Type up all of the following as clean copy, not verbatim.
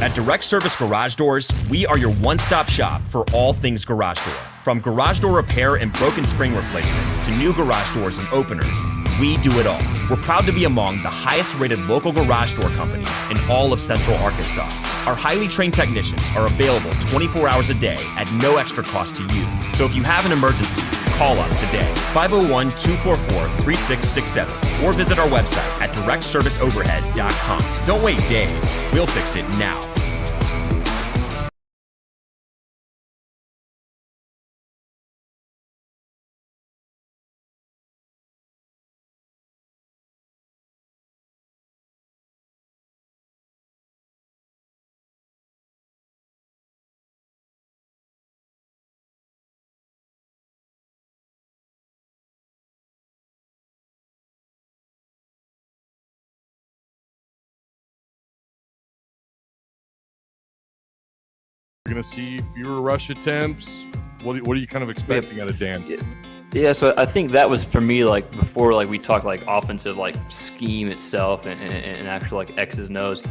At Direct Service Garage Doors, we are your one-stop shop for all things garage door. From garage door repair and broken spring replacement to new garage doors and openers, we do it all. We're proud to be among the highest-rated local garage door companies in all of Central Arkansas. Our highly trained technicians are available 24 hours a day at no extra cost to you. So if you have an emergency, call us today, 501-244-3667, or visit our website at directserviceoverhead.com. Don't wait days. We'll fix it now. Going to see fewer rush attempts. What are you kind of expecting out of Dan? Yeah, so I think that was for me, like before, like we talked like offensive like scheme itself and actual like X's and O's.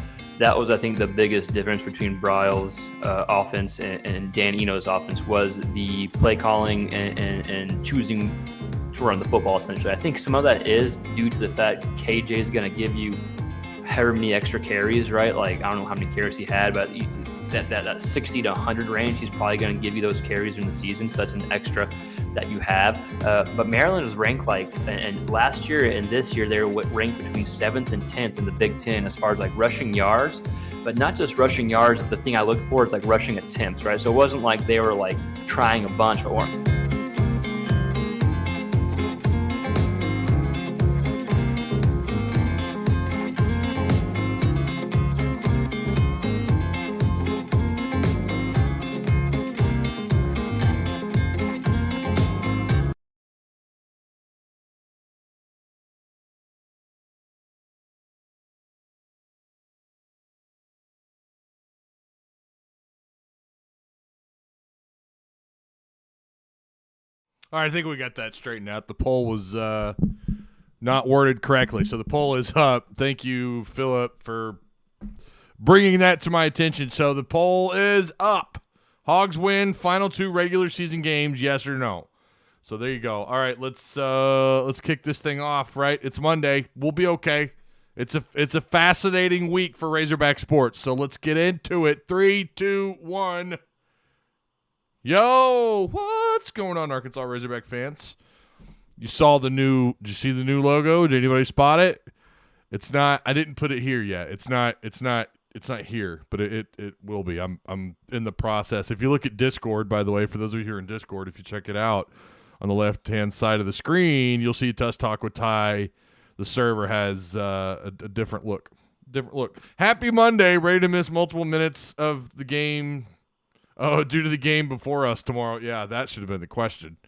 That was, I think, the biggest difference between Bryle's offense and Dan Eno's offense was the play calling and choosing to run the football. Essentially, I think some of that is due to the fact KJ is going to give you however many extra carries, right? Like I don't know how many carries he had, but that 60 to 100 range, he's probably going to give you those carries in the season. So that's an extra that you have. But Maryland was ranked and last year and this year, they were ranked between 7th and 10th in the Big Ten as far as like rushing yards, but not just rushing yards. The thing I look for is like rushing attempts, right? So it wasn't like they were like trying a bunch or All right, I think we got that straightened out. The poll was not worded correctly, so the poll is up. Thank you, Philip, for bringing that to my attention. So the poll is up. Hogs win final 2 regular season games, yes or no? So there you go. All right, let's kick this thing off. Right, it's Monday. We'll be okay. It's a fascinating week for Razorback sports. So let's get into it. 3, 2, 1. Yo, what's going on, Arkansas Razorback fans? Did you see the new logo? Did anybody spot it? It's not, I didn't put it here yet. It's not here, but it will be. I'm in the process. If you look at Discord, by the way, for those of you here in Discord, if you check it out on the left-hand side of the screen, you'll see Tuss Talk with Ty. The server has a different look. Happy Monday. Ready to miss multiple minutes of the game. Oh, due to the game before us tomorrow. Yeah, that should have been the question.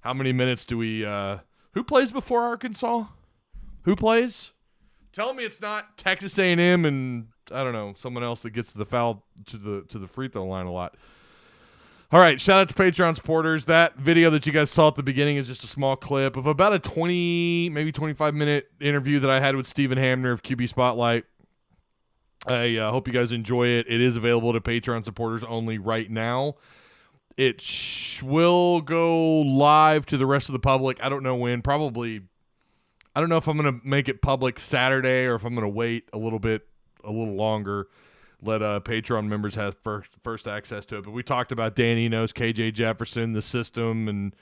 How many minutes do we who plays before Arkansas? Who plays? Tell me it's not Texas A&M and I don't know, someone else that gets to the foul to the free throw line a lot. All right, shout out to Patreon supporters. That video that you guys saw at the beginning is just a small clip of about a 20, maybe 25-minute interview that I had with Stephen Hamner of QB Spotlight. I hope you guys enjoy it. It is available to Patreon supporters only right now. It will go live to the rest of the public. I don't know when. Probably, I don't know if I'm going to make it public Saturday or if I'm going to wait a little longer. Let Patreon members have first access to it. But we talked about Dan Enos, KJ Jefferson, the system, and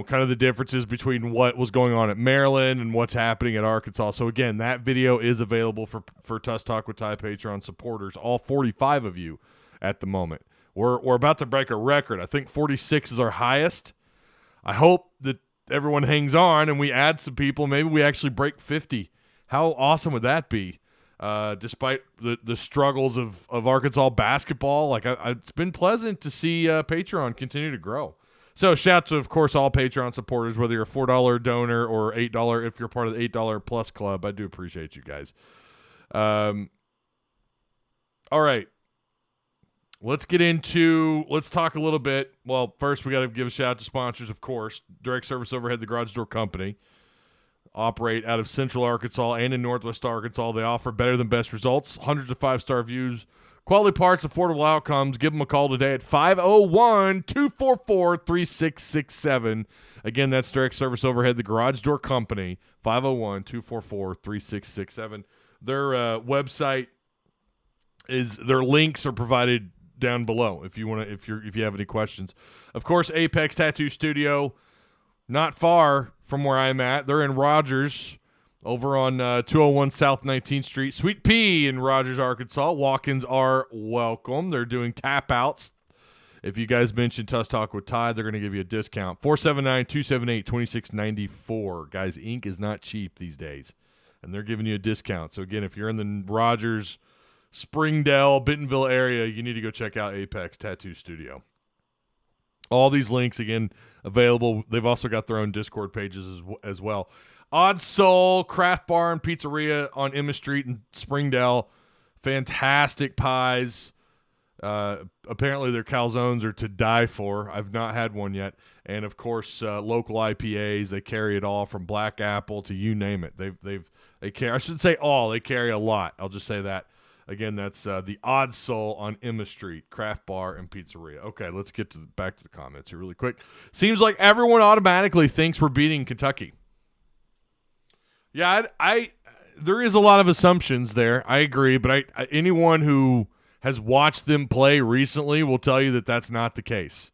kind of the differences between what was going on at Maryland and what's happening at Arkansas. So, again, that video is available for Tuss Talk with Ty Patreon supporters, all 45 of you at the moment. We're about to break a record. I think 46 is our highest. I hope that everyone hangs on and we add some people. Maybe we actually break 50. How awesome would that be? Despite the struggles of Arkansas basketball, it's been pleasant to see Patreon continue to grow. So shout out to, of course, all Patreon supporters, whether you're a $4 donor or $8 if you're part of the $8 plus club. I do appreciate you guys. All right. Let's talk a little bit. Well, first we got to give a shout out to sponsors, of course. Direct Service Overhead, the Garage Door Company. Operate out of Central Arkansas and in Northwest Arkansas. They offer better than best results, hundreds of 5-star reviews, Quality parts, affordable outcomes. Give them a call today at 501-244-3667. Again, that's direct service overhead, the Garage Door Company, 501-244-3667. Their website their links are provided down below if you have any questions. Of course, Apex Tattoo Studio, not far from where I'm at. They're in Rogers, over on 201 South 19th Street. Sweet Pea in Rogers, Arkansas. Walk-ins are welcome. They're doing tap-outs. If you guys mention Tuss Talk with Ty, they're going to give you a discount. 479-278-2694. Guys, ink is not cheap these days, and they're giving you a discount. So, again, if you're in the Rogers, Springdale, Bentonville area, you need to go check out Apex Tattoo Studio. All these links, again, available. They've also got their own Discord pages as well. Odd Soul Craft Bar and Pizzaria on Emma Street in Springdale. Fantastic pies. Apparently their calzones are to die for. I've not had one yet. And, of course, local IPAs. They carry it all from Black Apple to you name it. They carry, I should say all. They carry a lot. I'll just say that. Again, that's the Odd Soul on Emma Street, Craft Bar and Pizzeria. Okay, let's get back to the comments here really quick. Seems like everyone automatically thinks we're beating Kentucky. Yeah, there is a lot of assumptions there. I agree, but anyone who has watched them play recently will tell you that that's not the case.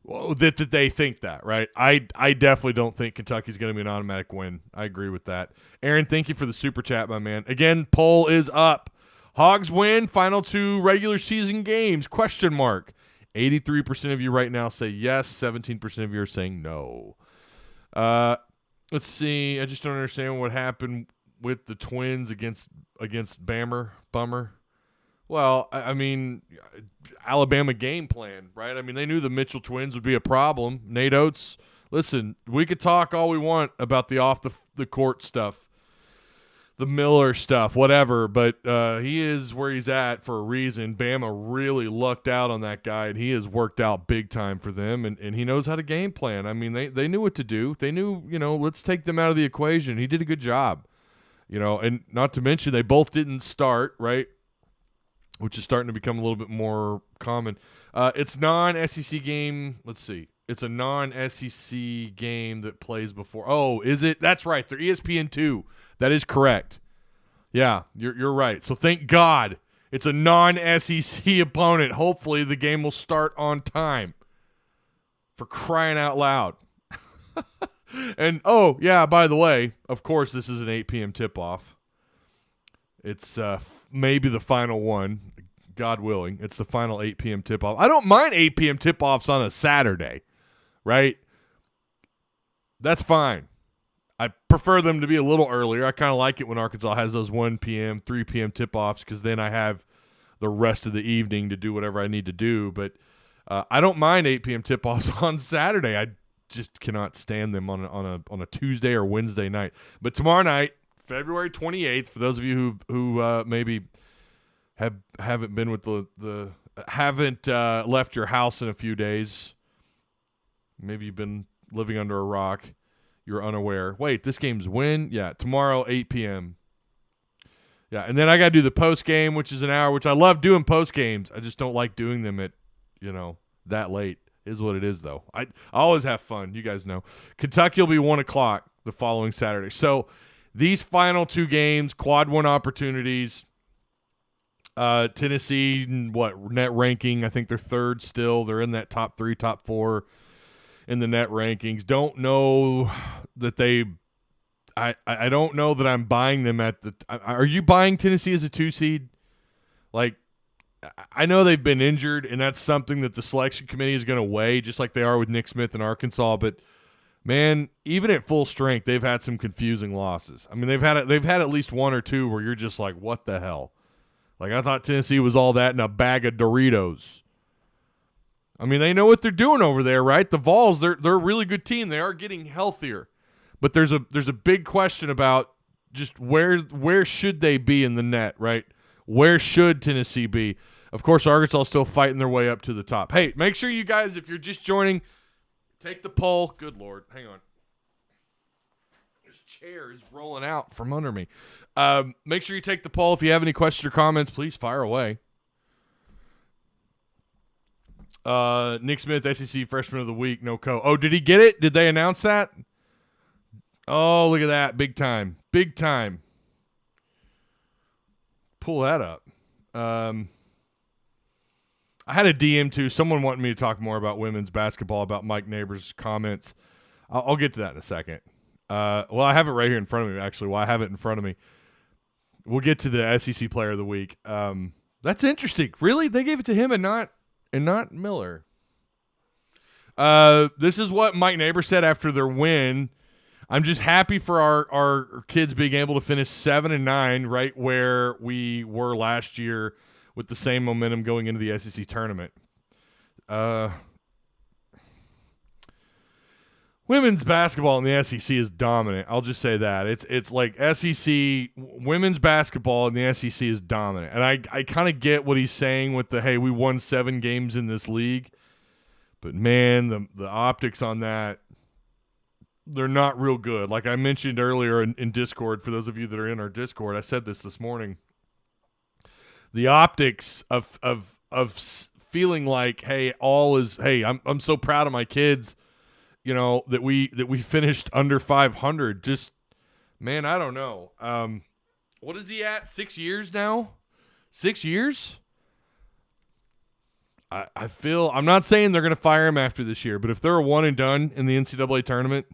Well, that they think that, right? I definitely don't think Kentucky's going to be an automatic win. I agree with that. Aaron, thank you for the super chat, my man. Again, poll is up. Hogs win final 2 regular season games, question mark. 83% of you right now say yes. 17% of you are saying no. Let's see. I just don't understand what happened with the Twins against Bummer. Well, I mean, Alabama game plan, right? I mean, they knew the Mitchell twins would be a problem. Nate Oates, listen, we could talk all we want about the off the court stuff, the Miller stuff, whatever, but he is where he's at for a reason. Bama really lucked out on that guy, and he has worked out big time for them, and he knows how to game plan. I mean, they knew what to do. They knew, let's take them out of the equation. He did a good job, and not to mention they both didn't start, right? Which is starting to become a little bit more common. It's non-SEC game. Let's see. It's a non-SEC game that plays before. Oh, is it? That's right. They're ESPN2. That is correct. Yeah, you're right. So thank God it's a non-SEC opponent. Hopefully the game will start on time. For crying out loud. And, oh, yeah, by the way, of course this is an 8 p.m. tip-off. It's maybe the final one, God willing. It's the final 8 p.m. tip-off. I don't mind 8 p.m. tip-offs on a Saturday, right? That's fine. I prefer them to be a little earlier. I kind of like it when Arkansas has those 1 p.m., 3 p.m. tip-offs because then I have the rest of the evening to do whatever I need to do. But I don't mind 8 p.m. tip-offs on Saturday. I just cannot stand them on a Tuesday or Wednesday night. But tomorrow night, February 28th, for those of you who maybe haven't been with haven't left your house in a few days, maybe you've been living under a rock, you're unaware. Wait, this game's when? Yeah, tomorrow 8 p.m. Yeah, and then I got to do the post game, which is an hour, which I love doing post games. I just don't like doing them at that late. Is what it is though. I always have fun. You guys know. Kentucky will be 1 o'clock the following Saturday. So. These final 2 games, quad 1 opportunities. Tennessee, net ranking? I think they're 3rd still. They're in that top 3, top 4 in the net rankings. Don't know that I don't know that I'm buying them at the. Are you buying Tennessee as a 2 seed? Like, I know they've been injured, and that's something that the selection committee is going to weigh, just like they are with Nick Smith in Arkansas, but. Man, even at full strength, they've had some confusing losses. I mean, they've had at least 1 or 2 where you're just like, what the hell? Like, I thought Tennessee was all that in a bag of Doritos. I mean, they know what they're doing over there, right? The Vols, they're a really good team. They are getting healthier. But there's a big question about just where should they be in the net, right? Where should Tennessee be? Of course, Arkansas is still fighting their way up to the top. Hey, make sure you guys, if you're just joining, take the poll. Good Lord. Hang on. This chair is rolling out from under me. Make sure you take the poll. If you have any questions or comments, please fire away. Nick Smith, SEC Freshman of the Week, no co. Oh, did he get it? Did they announce that? Oh, look at that. Big time. Big time. Pull that up. I had a DM too. Someone wanted me to talk more about women's basketball, about Mike Neighbors' comments. I'll get to that in a second. Well, I have it right here in front of me, actually. Well, I have it in front of me. We'll get to the SEC Player of the Week. That's interesting. Really? They gave it to him and not Miller. This is what Mike Neighbors said after their win. I'm just happy for our kids being able to finish 7-9, right where we were last year, with the same momentum going into the SEC tournament. Women's basketball in the SEC is dominant. I'll just say that. It's like SEC women's basketball in the SEC is dominant. And I kind of get what he's saying with the, hey, we won 7 games in this league. But man, the optics on that, they're not real good. Like I mentioned earlier in Discord, for those of you that are in our Discord, I said this morning. The optics of feeling like, hey, I'm so proud of my kids, that we finished under 500. Just, man, I don't know. What is he at? 6 years now? 6 years? I feel, I'm not saying they're going to fire him after this year, but if they're a one and done in the NCAA tournament,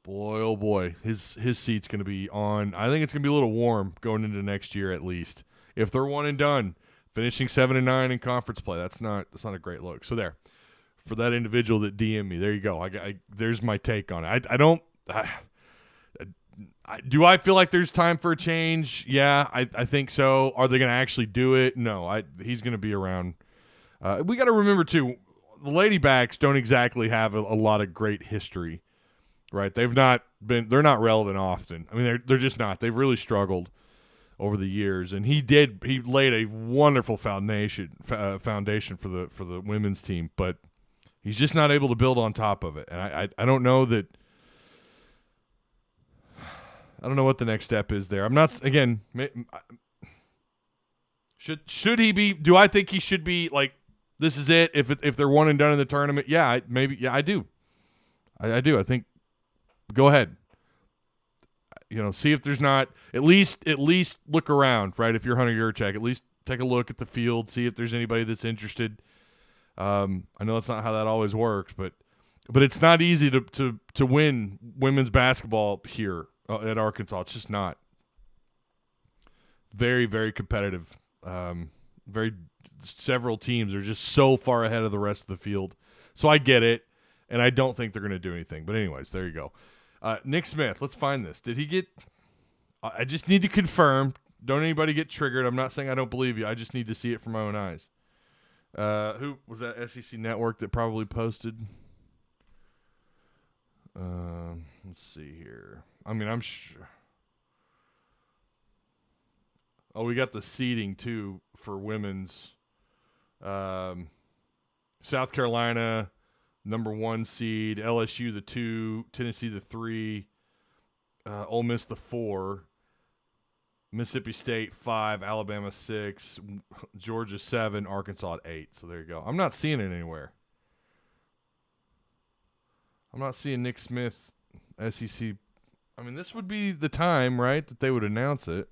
boy, oh boy, his seat's going to be on. I think it's going to be a little warm going into next year at least. If they're one and done, finishing 7-9 in conference play, that's not a great look. So there, for that individual that DM'd me, there you go. There's my take on it. Do I feel like there's time for a change? Yeah, I think so. Are they going to actually do it? No, he's going to be around. We got to remember too, the Ladybacks don't exactly have a lot of great history. Right, they're not relevant often. I mean, they're just not. They've really struggled over the years, and he laid a wonderful foundation for the women's team, but he's just not able to build on top of it. And I don't know what the next step is there. I'm not, again, should he be? Do I think he should be like, this is it? If they're one and done in the tournament, yeah, I do. I do. I think. Go ahead. See if there's not at least look around, right? If you're Hunter Yurchak, at least take a look at the field, see if there's anybody that's interested. I know that's not how that always works, but it's not easy to win women's basketball here at Arkansas. It's just not. Very, very competitive. Several teams are just so far ahead of the rest of the field. So I get it, and I don't think they're going to do anything. But anyways, there you go. Nick Smith, let's find this. Did he get – I just need to confirm. Don't anybody get triggered. I'm not saying I don't believe you. I just need to see it from my own eyes. Who was that SEC Network that probably posted? Let's see here. I mean, I'm sure. Oh, we got the seeding, too, for women's. South Carolina – number 1 seed, LSU the 2, Tennessee the 3, Ole Miss the 4, Mississippi State 5, Alabama 6, Georgia 7, Arkansas at 8. So there you go. I'm not seeing it anywhere. I'm not seeing Nick Smith, SEC. I mean, this would be the time, right, that they would announce it.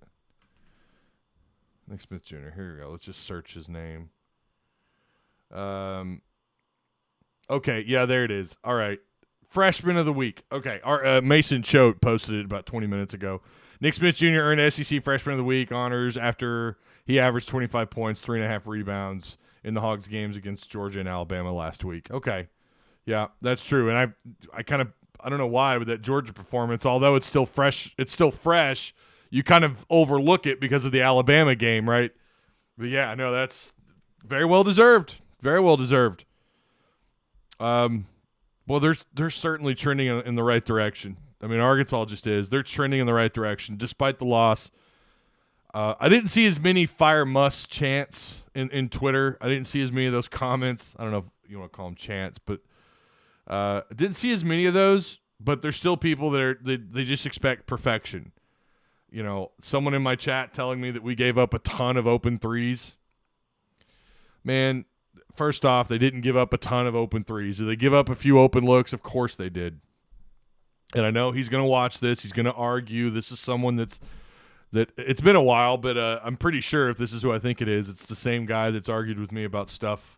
Nick Smith Jr. Here we go. Let's just search his name. Okay, yeah, there it is. All right. Freshman of the week. Okay, our Mason Choate posted it about 20 minutes ago. Nick Smith Jr. earned SEC Freshman of the Week honors after he averaged 25 points, 3.5 rebounds in the Hogs games against Georgia and Alabama last week. Okay, yeah, that's true. And I don't know why, with that Georgia performance, although it's still fresh, you kind of overlook it because of the Alabama game, right? But yeah, no, that's very well deserved. Very well deserved. Well, they're certainly trending in the right direction. I mean, Arkansas just is. They're trending in the right direction despite the loss. I didn't see as many fire must chants in Twitter. I didn't see as many of those comments. I don't know if you want to call them chants, but I didn't see as many of those. But there's still people they just expect perfection. Someone in my chat telling me that we gave up a ton of open threes. Man, first off, they didn't give up a ton of open threes. Did they give up a few open looks? Of course they did. And I know he's going to watch this. He's going to argue. This is someone that it's been a while, but I'm pretty sure if this is who I think it is, it's the same guy that's argued with me about stuff.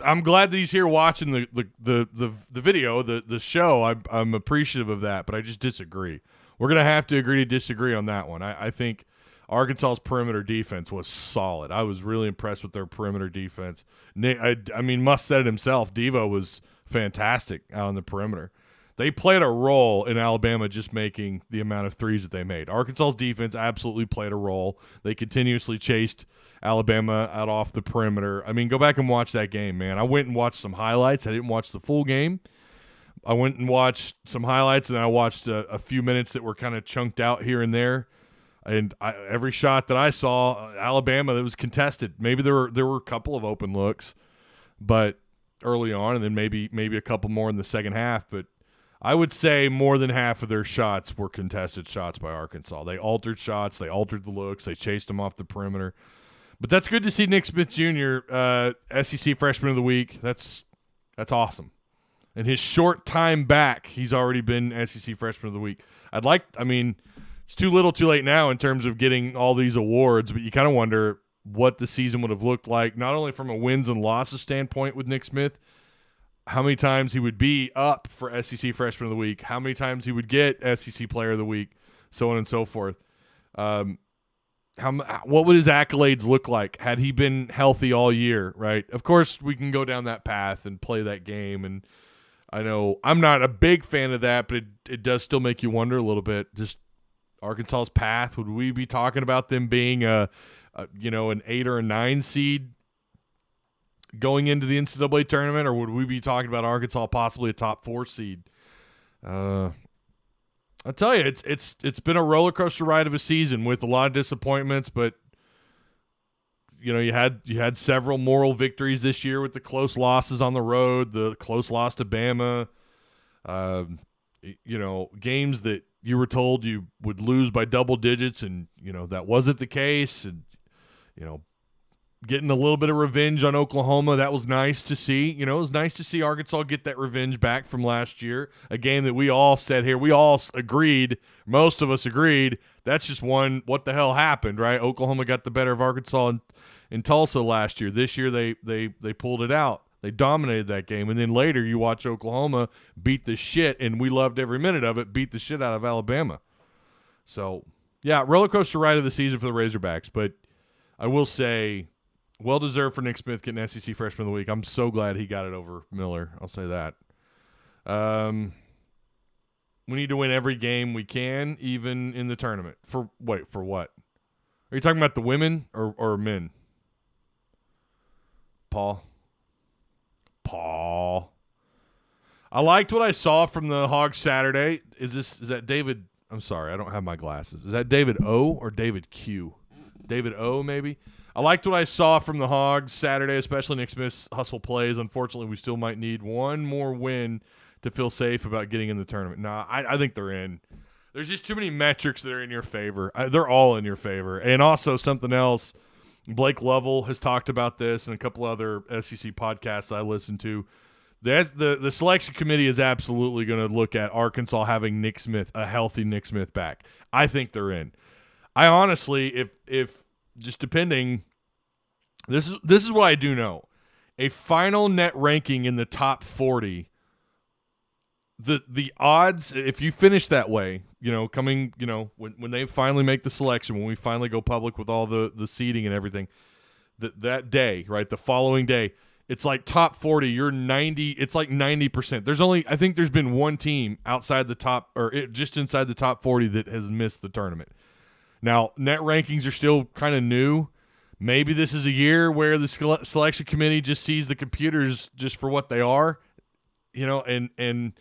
I'm glad that he's here watching the video, the show. I'm appreciative of that, but I just disagree. We're going to have to agree to disagree on that one. I think Arkansas's perimeter defense was solid. I was really impressed with their perimeter defense. I mean, Muss said it himself. Devo was fantastic out on the perimeter. They played a role in Alabama just making the amount of threes that they made. Arkansas's defense absolutely played a role. They continuously chased Alabama out off the perimeter. I mean, go back and watch that game, man. I went and watched some highlights. I didn't watch the full game. I went and watched some highlights, and then I watched a few minutes that were kind of chunked out here and there. And every shot that I saw, Alabama, that was contested. Maybe there were a couple of open looks, but early on, and then maybe a couple more in the second half. But I would say more than half of their shots were contested shots by Arkansas. They altered shots. They altered the looks. They chased them off the perimeter. But that's good to see Nick Smith Jr., SEC Freshman of the Week. That's awesome. And his short time back, he's already been SEC Freshman of the Week. It's too little too late now in terms of getting all these awards, but you kind of wonder what the season would have looked like, not only from a wins and losses standpoint with Nick Smith, how many times he would be up for SEC Freshman of the Week, how many times he would get SEC Player of the Week, so on and so forth. What would his accolades look like had he been healthy all year, right? Of course, we can go down that path and play that game, and I know I'm not a big fan of that, but it does still make you wonder a little bit. Just Arkansas's path, would we be talking about them being an 8 or a 9 seed going into the NCAA tournament, or would we be talking about Arkansas possibly a top 4 seed? I'll tell you, it's been a roller coaster ride of a season with a lot of disappointments, but you had several moral victories this year with the close losses on the road, the close loss to Bama, games that you were told you would lose by double digits, and that wasn't the case, and getting a little bit of revenge on Oklahoma, that was nice to see. It was nice to see Arkansas get that revenge back from last year, a game that we all said here. We all agreed, most of us agreed, that's just one, what the hell happened, right? Oklahoma got the better of Arkansas in Tulsa last year. This year they pulled it out. They dominated that game. And then later you watch Oklahoma beat the shit, and we loved every minute of it, beat the shit out of Alabama. So, yeah, roller coaster ride of the season for the Razorbacks. But I will say, well-deserved for Nick Smith getting SEC Freshman of the Week. I'm so glad he got it over Miller. I'll say that. We need to win every game we can, even in the tournament. For what? Are you talking about the women or men? Paul. I liked what I saw from the Hogs Saturday. Is that David? I'm sorry, I don't have my glasses. Is that David O or David Q? David O, maybe? I liked what I saw from the Hogs Saturday, especially Nick Smith's hustle plays. Unfortunately, we still might need one more win to feel safe about getting in the tournament. Nah, I think they're in. There's just too many metrics that are in your favor. They're all in your favor. And also something else, Blake Lovell has talked about this and a couple other SEC podcasts I listen to. The selection committee is absolutely going to look at Arkansas having Nick Smith, a healthy Nick Smith back. I think they're in. I honestly, if just depending, this is what I do know. A final net ranking in the top 40, the odds, if you finish that way, when they finally make the selection, when we finally go public with all the seeding and everything, that day, right, the following day, it's like top 40, you're 90, it's like 90%. I think there's been one team outside the top, or just inside the top 40 that has missed the tournament. Now, net rankings are still kind of new. Maybe this is a year where the selection committee just sees the computers just for what they are, and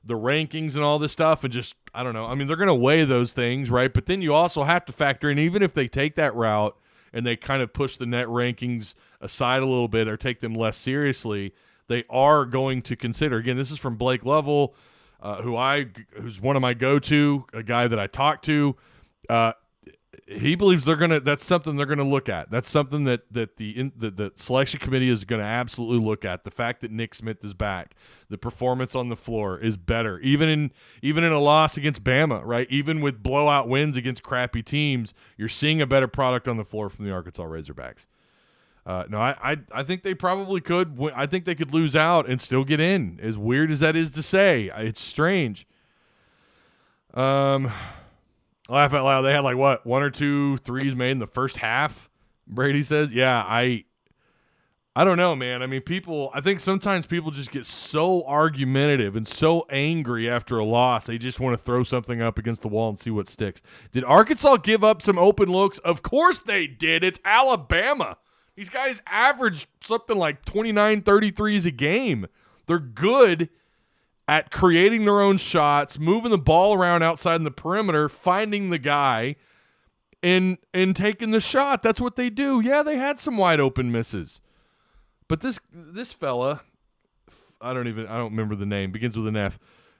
the rankings and all this stuff, and just, I don't know. I mean, they're going to weigh those things, right? But then you also have to factor in, even if they take that route and they kind of push the net rankings aside a little bit or take them less seriously, they are going to consider. Again, this is from Blake Lovell, who's one of my go-to, a guy that I talk to. he believes that's something they're gonna look at. That's something that the selection committee is gonna absolutely look at. The fact that Nick Smith is back, the performance on the floor is better, even in a loss against Bama, right? Even with blowout wins against crappy teams, you're seeing a better product on the floor from the Arkansas Razorbacks. No, I think they probably could. I think they could lose out and still get in. As weird as that is to say, it's strange. Laugh out loud. They had like what, 1 or 2 threes made in the first half. Brady says, "Yeah, I don't know, man. I mean, I think sometimes people just get so argumentative and so angry after a loss. They just want to throw something up against the wall and see what sticks. Did Arkansas give up some open looks? Of course they did. It's Alabama. These guys average something like 29, 33s a game. They're good at creating their own shots, moving the ball around outside in the perimeter, finding the guy, and taking the shot. That's what they do. Yeah, they had some wide open misses. But this fella, I don't remember the name, begins with an F,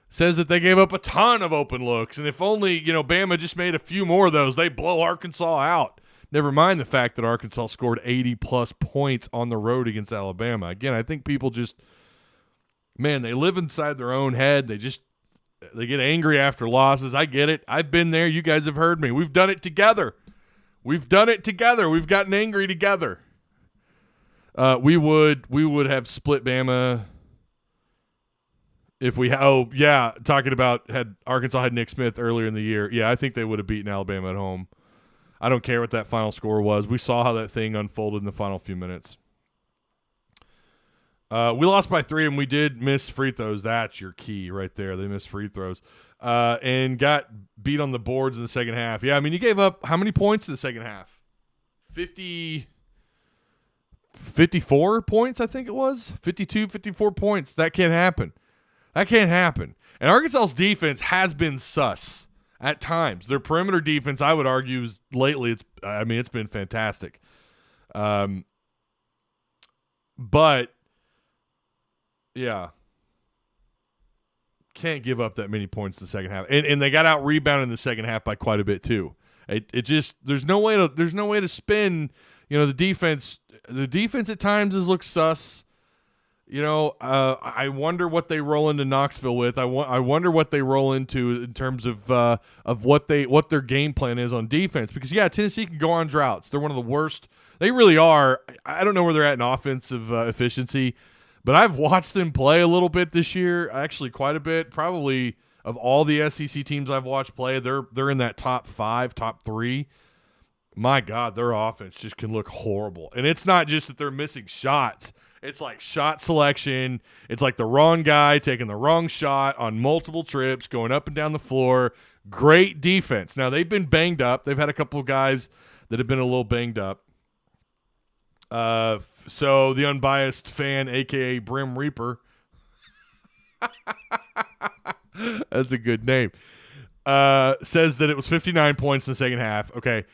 says that they gave up a ton of open looks, and if only, Bama just made a few more of those, they blow Arkansas out. Never mind the fact that Arkansas scored 80-plus points on the road against Alabama. Again, I think people just, man, they live inside their own head. They get angry after losses. I get it. I've been there. You guys have heard me. We've done it together. We've gotten angry together. We would have split Bama if we talking about had Arkansas had Nick Smith earlier in the year. Yeah, I think they would have beaten Alabama at home. I don't care what that final score was. We saw how that thing unfolded in the final few minutes. We lost by 3, and we did miss free throws. That's your key right there. They missed free throws and got beat on the boards in the second half. Yeah, I mean, you gave up how many points in the second half? 54 points, I think it was. 52, 54 points. That can't happen. And Arkansas's defense has been sus at times. Their perimeter defense, I would argue, is lately it's been fantastic. But yeah, can't give up that many points in the second half, and they got out rebounded in the second half by quite a bit too. It just there's no way to spin. The defense at times looks sus. I wonder what they roll into Knoxville with. I wonder what they roll into in terms of what their game plan is on defense. Because Tennessee can go on droughts. They're one of the worst. They really are. I don't know where they're at in offensive efficiency, but I've watched them play a little bit this year. Actually, quite a bit. Probably of all the SEC teams I've watched play, they're in that top 5, top 3. My God, their offense just can look horrible. And it's not just that they're missing shots. It's like shot selection. It's like the wrong guy taking the wrong shot on multiple trips, going up and down the floor. Great defense. Now, they've been banged up. They've had a couple of guys that have been a little banged up. So the unbiased fan, a.k.a. Brim Reaper, that's a good name, says that it was 59 points in the second half. Okay.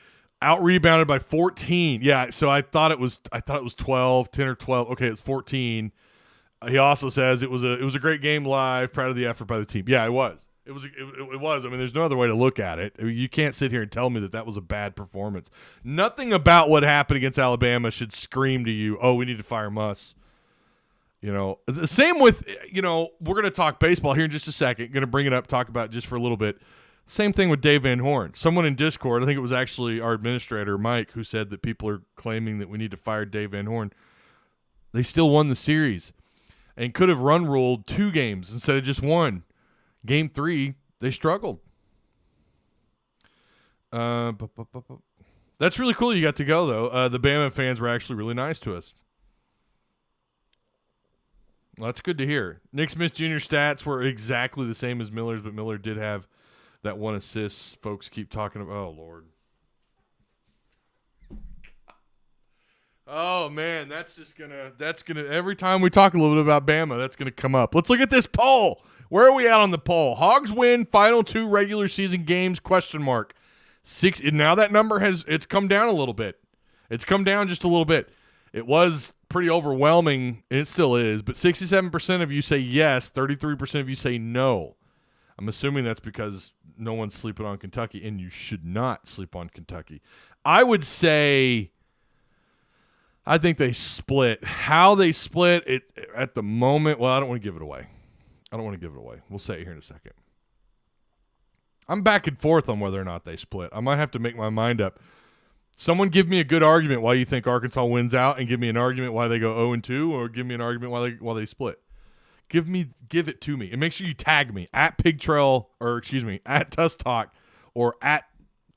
Out rebounded by 14. Yeah, so I thought it was 12, 10 or 12. Okay, it's 14. He also says it was a great game live. Proud of the effort by the team. Yeah, it was. It was. I mean, there's no other way to look at it. I mean, you can't sit here and tell me that was a bad performance. Nothing about what happened against Alabama should scream to you, "Oh, we need to fire Muss." The same with, we're going to talk baseball here in just a second. Going to bring it up, talk about it just for a little bit. Same thing with Dave Van Horn. Someone in Discord, I think it was actually our administrator, Mike, who said that people are claiming that we need to fire Dave Van Horn. They still won the series and could have run ruled 2 games instead of just 1. Game 3, they struggled. That's really cool you got to go, though. The Bama fans were actually really nice to us. Well, that's good to hear. Nick Smith Jr. stats were exactly the same as Miller's, but Miller did have that 1 assist. Folks keep talking about. Oh, Lord. Oh, man, that's gonna every time we talk a little bit about Bama, that's gonna come up. Let's look at this poll. Where are we at on the poll? Hogs win final 2 regular season games, ? 6. And now that number it's come down a little bit. It's come down just a little bit. It was pretty overwhelming, and it still is, but 67% of you say yes, 33% of you say no. I'm assuming that's because no one's sleeping on Kentucky, and you should not sleep on Kentucky. I would say I think they split. How they split it at the moment, well, I don't want to give it away. We'll say it here in a second. I'm back and forth on whether or not they split. I might have to make my mind up. Someone give me a good argument why you think Arkansas wins out, and give me an argument why they go 0-2, or give me an argument why they split. Give it to me, and make sure you tag me at at Tuss Talk, or at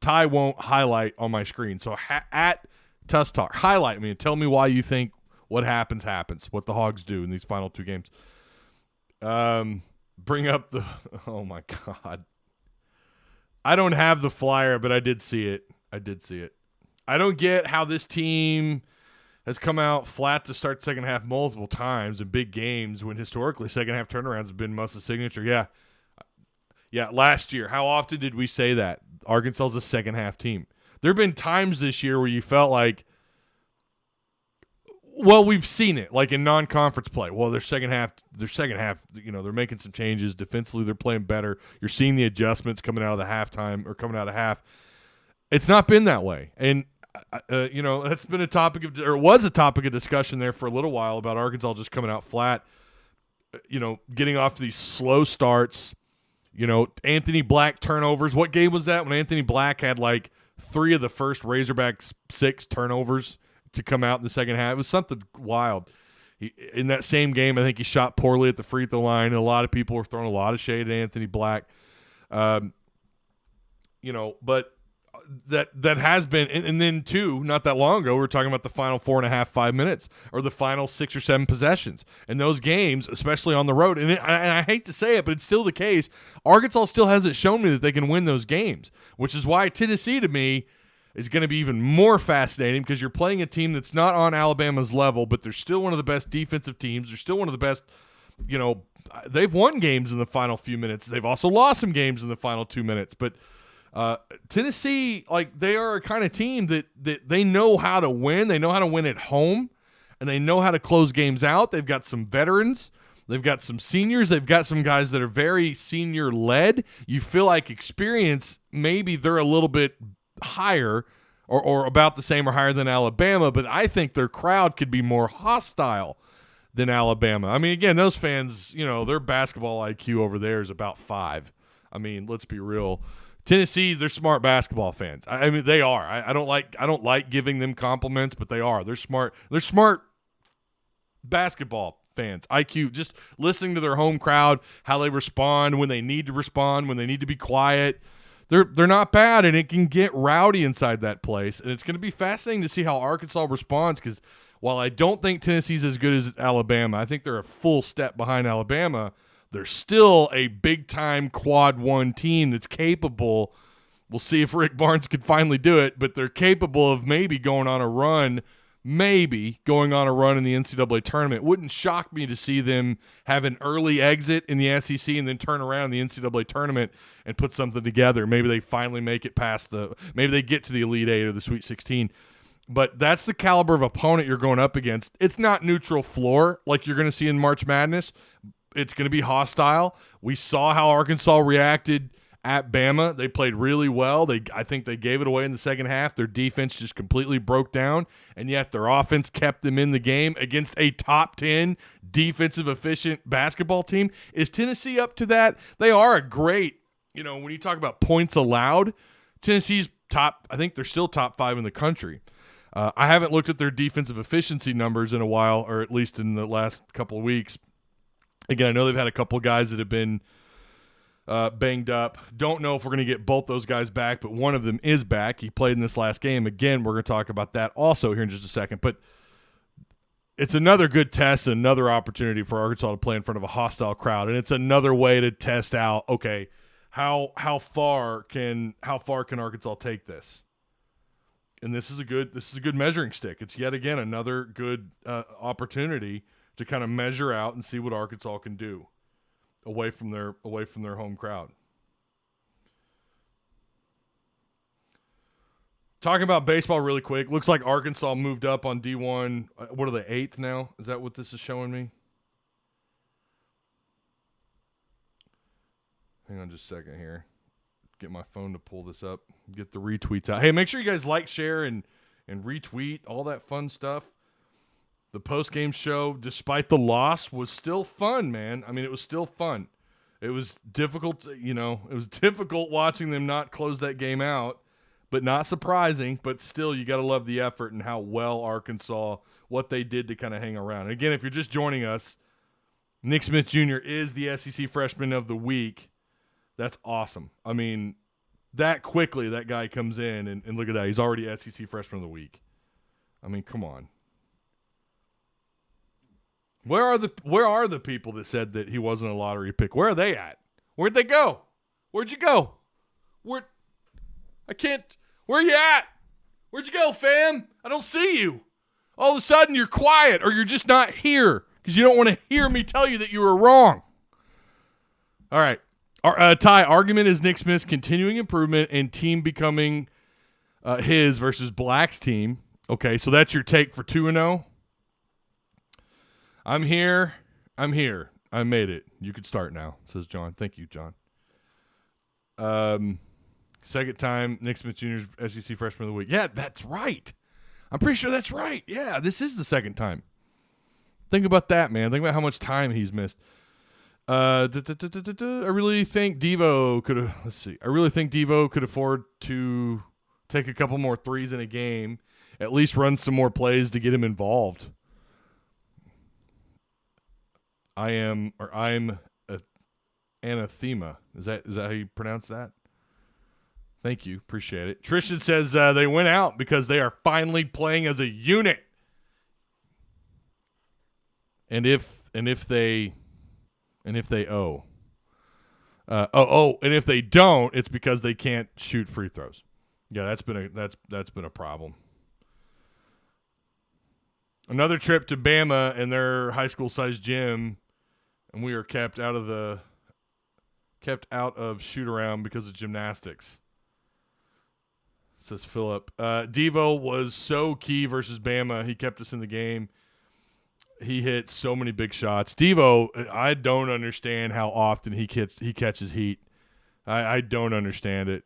Ty Won't highlight on my screen. So at Tuss Talk, highlight me and tell me why you think what happens, what the Hogs do in these final 2 games. Bring up the – oh, my God. I don't have the flyer, but I did see it. I don't get how this team has come out flat to start second half multiple times in big games when historically second half turnarounds have been Muss's signature. Yeah, last year. How often did we say that? Arkansas's a second half team. There have been times this year where you felt like, well, we've seen it, like in non-conference play. Well, their second half, they're making some changes. Defensively, they're playing better. You're seeing the adjustments coming out of the halftime or coming out of half. It's not been that way. And that's been was a topic of discussion there for a little while about Arkansas just coming out flat, getting off these slow starts, Anthony Black turnovers. What game was that when Anthony Black had like 3 of the first Razorbacks 6 turnovers to come out in the second half? It was something wild. In that same game, I think he shot poorly at the free throw line, and a lot of people were throwing a lot of shade at Anthony Black. But that has been, and then too, not that long ago, we were talking about the final 4.5, 5 minutes, or the final 6 or 7 possessions. And those games, especially on the road, and I hate to say it, but it's still the case, Arkansas still hasn't shown me that they can win those games, which is why Tennessee, to me, is going to be even more fascinating, because you're playing a team that's not on Alabama's level, but they're still one of the best defensive teams. They're still one of the best, they've won games in the final few minutes. They've also lost some games in the final 2 minutes, but Tennessee, they are a kind of team that they know how to win. They know how to win at home, and they know how to close games out. They've got some veterans. They've got some seniors. They've got some guys that are very senior-led. You feel like experience, maybe they're a little bit higher or about the same or higher than Alabama, but I think their crowd could be more hostile than Alabama. I mean, again, those fans, their basketball IQ over there is about 5. I mean, let's be real. Tennessee, they're smart basketball fans. I mean, they are. I don't like giving them compliments, but they are. They're smart. They're smart basketball fans. IQ, just listening to their home crowd, how they respond when they need to respond, when they need to be quiet. They're not bad, and it can get rowdy inside that place. And it's going to be fascinating to see how Arkansas responds, because while I don't think Tennessee's as good as Alabama, I think they're a full step behind Alabama. They're still a big-time quad 1 team that's capable. We'll see if Rick Barnes could finally do it, but they're capable of maybe going on a run in the NCAA tournament. Wouldn't shock me to see them have an early exit in the SEC and then turn around in the NCAA tournament and put something together. Maybe they finally make it maybe they get to the Elite 8 or the Sweet 16. But that's the caliber of opponent you're going up against. It's not neutral floor like you're going to see in March Madness. It's going to be hostile. We saw how Arkansas reacted at Bama. They played really well. I think they gave it away in the second half. Their defense just completely broke down, and yet their offense kept them in the game against a top 10 defensive efficient basketball team. Is Tennessee up to that? They are a great, when you talk about points allowed, Tennessee's top, I think they're still top 5 in the country. I haven't looked at their defensive efficiency numbers in a while, or at least in the last couple of weeks. Again, I know they've had a couple of guys that have been banged up. Don't know if we're going to get both those guys back, but one of them is back. He played in this last game. Again, we're going to talk about that also here in just a second. But it's another good test, another opportunity for Arkansas to play in front of a hostile crowd, and it's another way to test out, okay, how far can Arkansas take this? And this is a good measuring stick. It's yet again another good opportunity to kind of measure out and see what Arkansas can do away from their home crowd. Talking about baseball really quick, looks like Arkansas moved up on D1. What are they, 8th now? Is that what this is showing me? Hang on just a second here. Get my phone to pull this up. Get the retweets out. Hey, make sure you guys like, share, and retweet, all that fun stuff. The post-game show, despite the loss, was still fun, man. I mean, it was still fun. It was difficult, it was difficult watching them not close that game out, but not surprising. But still, you got to love the effort and how well Arkansas, what they did to kind of hang around. And again, if you're just joining us, Nick Smith Jr. is the SEC Freshman of the Week. That's awesome. I mean, that quickly that guy comes in, and look at that. He's already SEC Freshman of the Week. I mean, come on. Where are the people that said that he wasn't a lottery pick? Where are they at? Where'd they go? Where'd you go? Where are you at? Where'd you go, fam? I don't see you. All of a sudden you're quiet, or you're just not here because you don't want to hear me tell you that you were wrong. All right. Ty, argument is Nick Smith's continuing improvement and team becoming his versus Black's team. Okay, so that's your take for 2-0. I'm here. I made it. You could start now, says John. Thank you, John. Second time, Nick Smith Jr.'s SEC Freshman of the Week. Yeah, that's right. I'm pretty sure that's right. Yeah, this is the second time. Think about that, man. Think about how much time he's missed. I really think Devo could have. Let's see. I really think Devo could afford to take a couple more threes in a game. At least run some more plays to get him involved. I'm anathema. Is that how you pronounce that? Thank you. Appreciate it. Tristan says they went out because they are finally playing as a unit. And if they owe. And if they don't, it's because they can't shoot free throws. Yeah, that's been a problem. Another trip to Bama and their high school sized gym, and we are kept out of shoot around because of gymnastics. Says Philip. Devo was so key versus Bama. He kept us in the game. He hit so many big shots. Devo, I don't understand how often he catches heat. I don't understand it.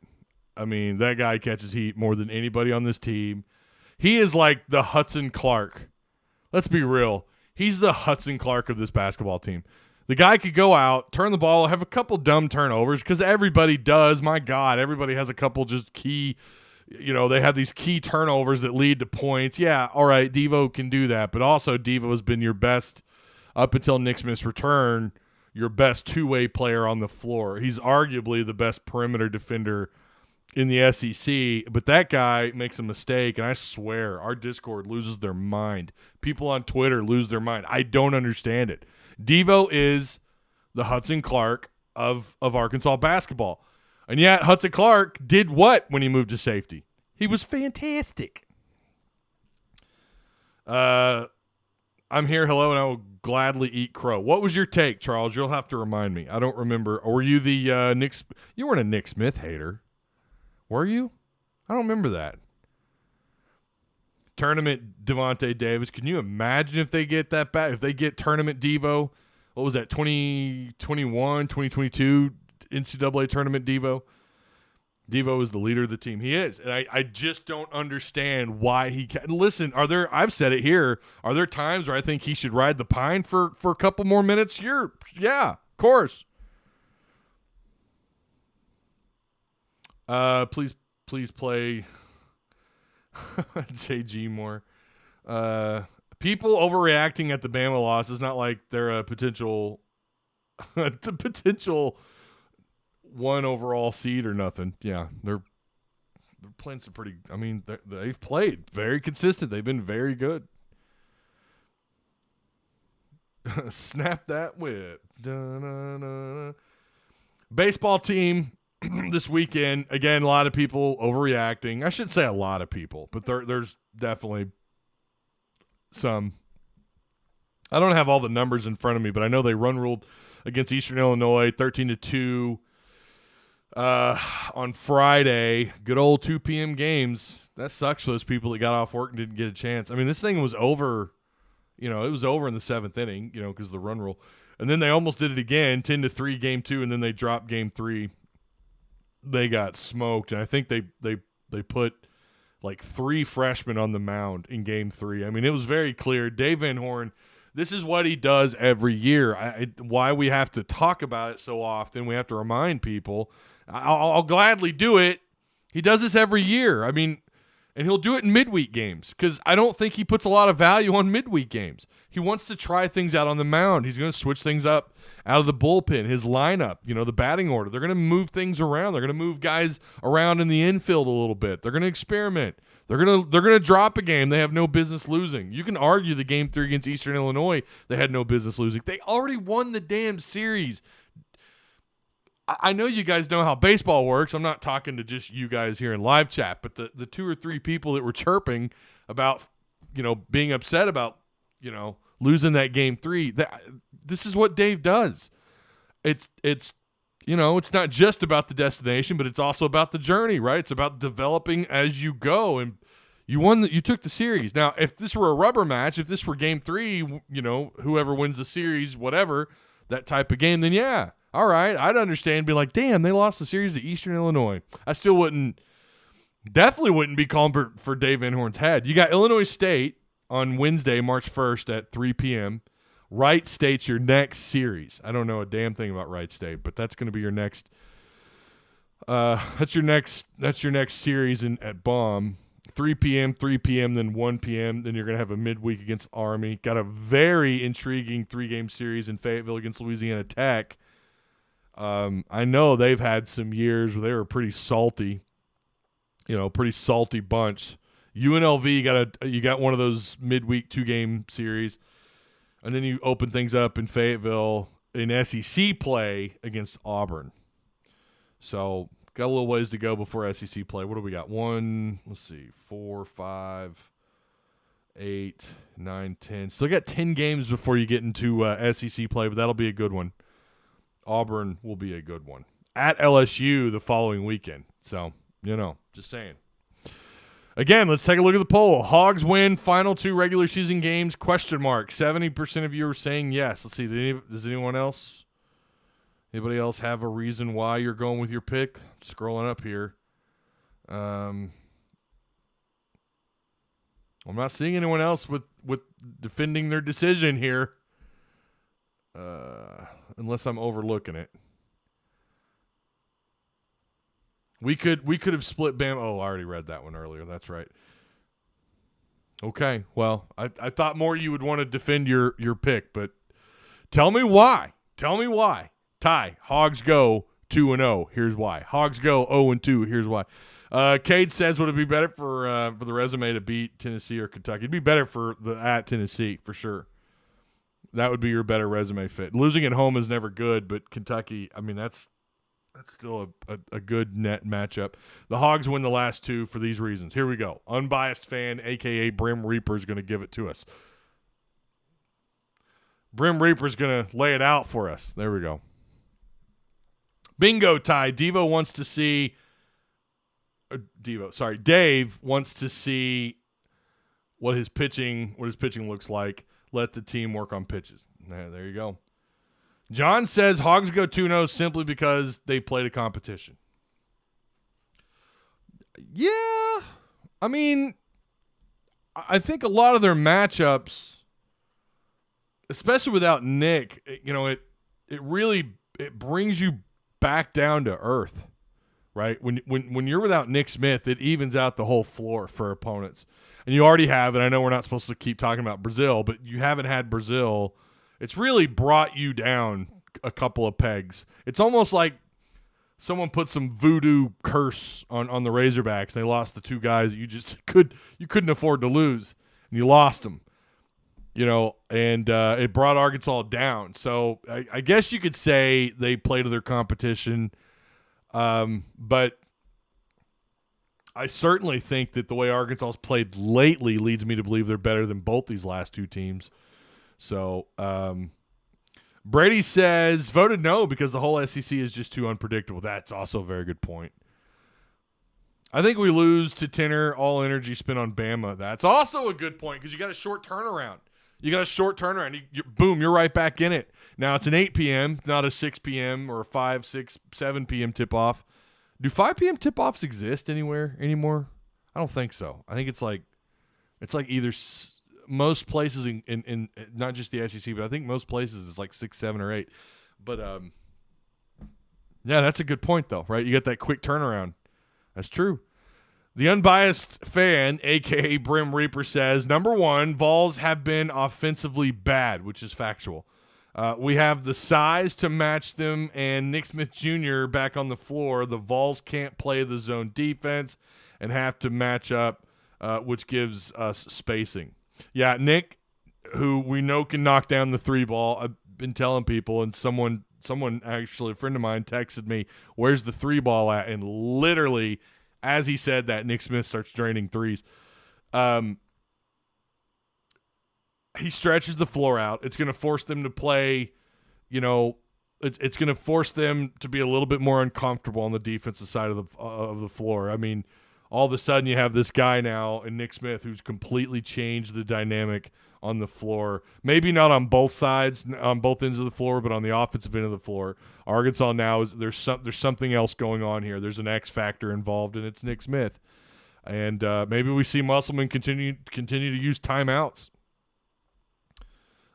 I mean, that guy catches heat more than anybody on this team. He is like the Hudson Clark. Let's be real. He's the Hudson Clark of this basketball team. The guy could go out, turn the ball, have a couple dumb turnovers because everybody does. My God, everybody has a couple just key. They have these key turnovers that lead to points. Yeah, all right, Devo can do that. But also, Devo has been your best, up until Nick Smith's return, your best two-way player on the floor. He's arguably the best perimeter defender in the SEC. But that guy makes a mistake, and I swear, our Discord loses their mind. People on Twitter lose their mind. I don't understand it. Devo is the Hudson Clark of Arkansas basketball. And yet, Hudson Clark did what when he moved to safety? He was fantastic. I'm here, hello, and I will gladly eat crow. What was your take, Charles? You'll have to remind me. I don't remember. Or were you the Nick? You weren't a Nick Smith hater, were you? I don't remember that. Tournament Devontae Davis. Can you imagine if they get that back? If they get tournament Devo, what was that, 2021, 2022 NCAA tournament Devo? Devo is the leader of the team. He is. And I just don't understand why he can. Listen, I've said it here, are there times where I think he should ride the pine for a couple more minutes? Yeah, of course. Please play JG more. People overreacting at the Bama loss is not like they're a potential one overall seed or nothing. Yeah, they're playing some pretty. I mean, they've played very consistent. They've been very good. Snap that whip. Da-na-na-na. Baseball team this weekend. Again, a lot of people overreacting. I shouldn't say a lot of people, but there's definitely some. I don't have all the numbers in front of me, but I know they run ruled against Eastern Illinois 13-2 on Friday. Good old 2 p.m. games. That sucks for those people that got off work and didn't get a chance. I mean, this thing was over It was over in the 7th inning, because of the run rule. And then they almost did it again, 10-3 game 2, and then they dropped game 3. They got smoked, and I think they put like 3 freshmen on the mound in game 3. I mean, it was very clear. Dave Van Horn, this is what he does every year. Why we have to talk about it so often, we have to remind people. I'll gladly do it. He does this every year. I mean, and he'll do it in midweek games because I don't think he puts a lot of value on midweek games. He wants to try things out on the mound. He's going to switch things up out of the bullpen, his lineup, the batting order. They're going to move things around. They're going to move guys around in the infield a little bit. They're going to experiment. They're going to drop a game they have no business losing. You can argue the game 3 against Eastern Illinois they had no business losing. They already won the damn series. I know you guys know how baseball works. I'm not talking to just you guys here in live chat, but the 2 or 3 people that were chirping about, being upset about, losing that game 3. This is what Dave does. It's not just about the destination, but it's also about the journey, right? It's about developing as you go, and you took the series. Now, if this were a rubber match, if this were game 3, whoever wins the series, whatever, that type of game, then yeah. All right, I'd understand, be like, damn, they lost the series to Eastern Illinois. I still definitely wouldn't be calling for Dave Van Horn's head. You got Illinois State on Wednesday, March 1st at 3 p.m. Wright State's your next series. I don't know a damn thing about Wright State, but that's going to be your next. That's your next series at Baum. 3 p.m., then 1 p.m. Then you're going to have a midweek against Army. Got a very intriguing 3-game series in Fayetteville against Louisiana Tech. I know they've had some years where they were pretty salty, pretty salty bunch. UNLV you got one of those midweek 2-game series, and then you open things up in Fayetteville in SEC play against Auburn. So got a little ways to go before SEC play. What do we got? 4, 5, 8, 9, 10. Still got 10 games before you get into SEC play, but that'll be a good one. Auburn will be a good one. At LSU the following weekend. So, just saying. Again, let's take a look at the poll. Hogs win final 2 regular season games, ? 70% of you are saying yes. Let's see, does anyone else? Anybody else have a reason why you're going with your pick? Scrolling up here. I'm not seeing anyone else with defending their decision here. Unless I'm overlooking it. We could have split Bama. Oh, I already read that one earlier. That's right. Okay. Well, I thought more you would want to defend your pick, but tell me why. Tell me why. Ty, Hogs go 2-0. Here's why. Hogs go 0-2. Here's why. Cade says, would it be better for the resume to beat Tennessee or Kentucky? It'd be better at Tennessee for sure. That would be your better resume fit. Losing at home is never good, but Kentucky, I mean, that's still a good net matchup. The Hogs win the last 2 for these reasons. Here we go. Unbiased fan, a.k.a. Brim Reaper, is going to give it to us. Brim Reaper is going to lay it out for us. There we go. Bingo, Ty. Dave wants to see what his pitching looks like. Let the team work on pitches. There you go. John says Hogs go 2-0 simply because they played a competition. Yeah. I mean, I think a lot of their matchups, especially without Nick, it really brings you back down to earth, right? When you're without Nick Smith, it evens out the whole floor for opponents. And you already have, and I know we're not supposed to keep talking about Brazil, but you haven't had Brazil. It's really brought you down a couple of pegs. It's almost like someone put some voodoo curse on the Razorbacks. They lost the 2 guys that you couldn't afford to lose, and you lost them. And it brought Arkansas down. So I guess you could say they played to their competition, but I certainly think that the way Arkansas's played lately leads me to believe they're better than both these last 2 teams. So Brady says, voted no because the whole SEC is just too unpredictable. That's also a very good point. I think we lose to Tenor, all energy spent on Bama. That's also a good point because you got a short turnaround. You got a short turnaround. Boom, you're right back in it. Now it's an 8 p.m., not a 6 p.m. or a 5, 6, 7 p.m. tip-off. Do 5 p.m. tip-offs exist anywhere anymore? I don't think so. I think it's like either most places in not just the SEC, but I think most places it's like 6, 7, or 8. But yeah, that's a good point though, right? You get that quick turnaround. That's true. The unbiased fan, a.k.a. Brim Reaper, says, number one, Vols have been offensively bad, which is factual. We have the size to match them, and Nick Smith Jr. back on the floor. The Vols can't play the zone defense and have to match up, which gives us spacing. Yeah, Nick, who we know can knock down the 3-ball, I've been telling people, and someone actually, a friend of mine, texted me, where's the 3-ball at? And literally, as he said that, Nick Smith starts draining threes. He stretches the floor out. It's going to force them to play, it's going to force them to be a little bit more uncomfortable on the defensive side of the floor. I mean, all of a sudden you have this guy now in Nick Smith who's completely changed the dynamic on the floor. Maybe not on both sides, on both ends of the floor, but on the offensive end of the floor. Arkansas now there's something else going on here. There's an X factor involved, and it's Nick Smith. And maybe we see Musselman continue to use timeouts.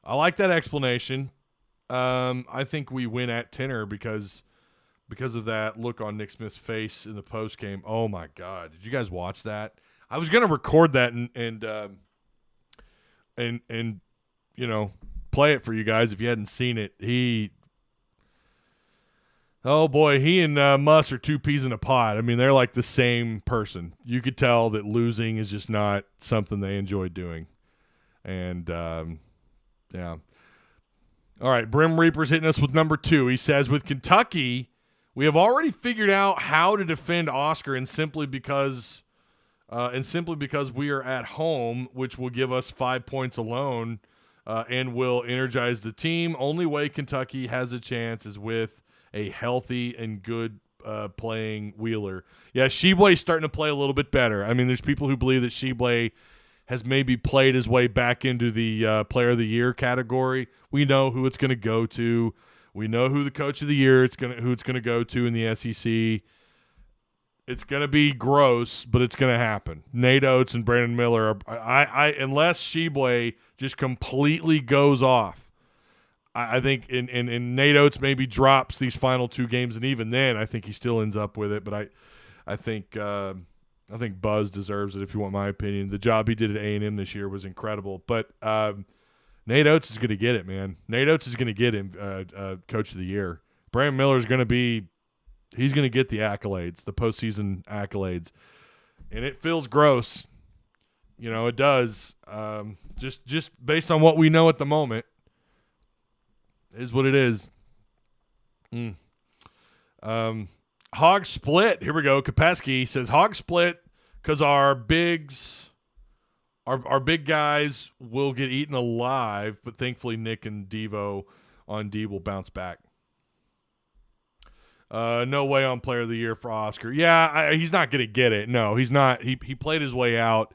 I like that explanation. I think we win at Tenor because of that look on Nick Smith's face in the post game. Oh my God, did you guys watch that? I was gonna record that and play it for you guys if you hadn't seen it. Oh boy, he and Muss are two peas in a pod. I mean, they're like the same person. You could tell that losing is just not something they enjoy doing. And yeah. All right, Brim Reaper's hitting us with number 2. He says, with Kentucky, we have already figured out how to defend Oscar, and simply because we are at home, which will give us 5 points alone and will energize the team. Only way Kentucky has a chance is with a healthy and good playing Wheeler. Yeah, Sheboy's starting to play a little bit better. I mean, there's people who believe that Sheboy has maybe played his way back into the Player of the Year category. We know who it's going to go to. We know who the Coach of the Year who it's going to go to in the SEC. It's going to be gross, but it's going to happen. Nate Oates and Brandon Miller are unless Sheboy just completely goes off. I think in Nate Oates maybe drops these final 2 games, and even then I think he still ends up with it. But I think Buzz deserves it, if you want my opinion. The job he did at A&M this year was incredible. But Nate Oates is going to get it, man. Nate Oates is going to get him Coach of the Year. Brandon Miller is going to be – he's going to get the accolades, the postseason accolades. And it feels gross. It does. Just based on what we know at the moment is what it is. Hogs split. Here we go. Kopesky says Hogs split because our big guys will get eaten alive, but thankfully Nick and Devo on D will bounce back. No way on Player of the Year for Oscar. Yeah, he's not going to get it. No, he's not. He played his way out,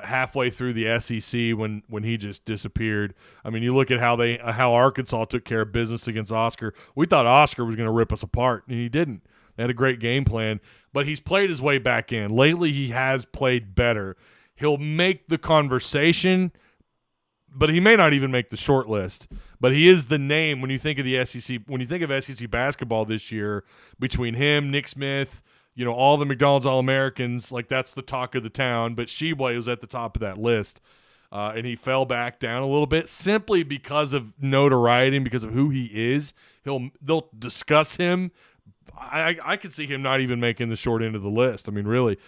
halfway through the SEC when he just disappeared. I mean, you look at how Arkansas took care of business against Oscar. We thought Oscar was going to rip us apart, and he didn't. They had a great game plan, but he's played his way back in. Lately, he has played better. He'll make the conversation, but he may not even make the short list. But he is the name when you think of the SEC. When you think of SEC basketball this year, between him, Nick Smith, all the McDonald's All-Americans, like that's the talk of the town. But Sheboy was at the top of that list, and he fell back down a little bit simply because of notoriety and because of who he is. They'll discuss him. I could see him not even making the short end of the list. I mean, really.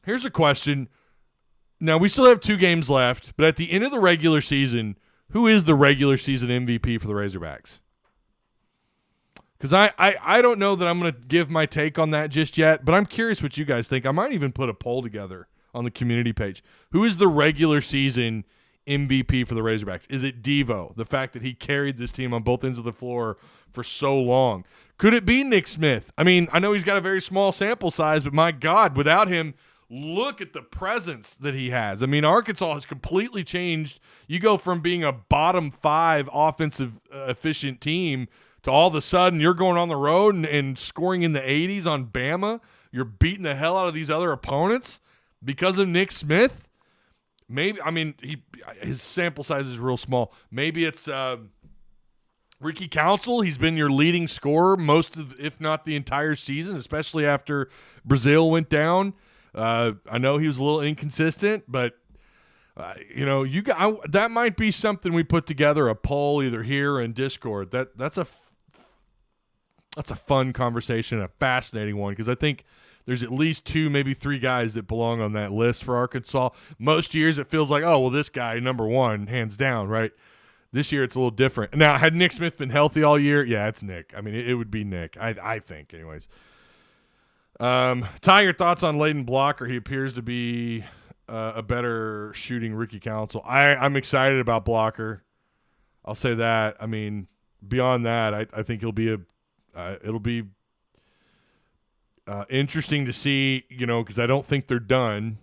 Here's a question. Now, we still have 2 games left, but at the end of the regular season, who is the regular season MVP for the Razorbacks? Because I don't know that I'm going to give my take on that just yet, but I'm curious what you guys think. I might even put a poll together on the community page. Who is the regular season MVP for the Razorbacks? Is it Devo, the fact that he carried this team on both ends of the floor for so long? Could it be Nick Smith? I mean, I know he's got a very small sample size, but my God, without him, look at the presence that he has. I mean, Arkansas has completely changed. You go from being a bottom 5 offensive efficient team to all of a sudden you're going on the road and scoring in the 80s on Bama. You're beating the hell out of these other opponents because of Nick Smith. Maybe, I mean, his sample size is real small. Maybe it's Ricky Council. He's been your leading scorer most of, if not the entire season, especially after Brazil went down. I know he was a little inconsistent, but that might be something we put together, a poll either here or in Discord. That's a fun conversation, a fascinating one, because I think there's at least 2, maybe 3 guys that belong on that list for Arkansas. Most years it feels like, oh, well, this guy, number 1, hands down, right? This year it's a little different. Now, had Nick Smith been healthy all year, yeah, it's Nick. I mean, it would be Nick, I think, anyways. Ty, your thoughts on Layden Blocker? He appears to be a better shooting Ricky Council. I'm excited about Blocker. I'll say that. I mean, beyond that, I think it'll be interesting to see, because I don't think they're done.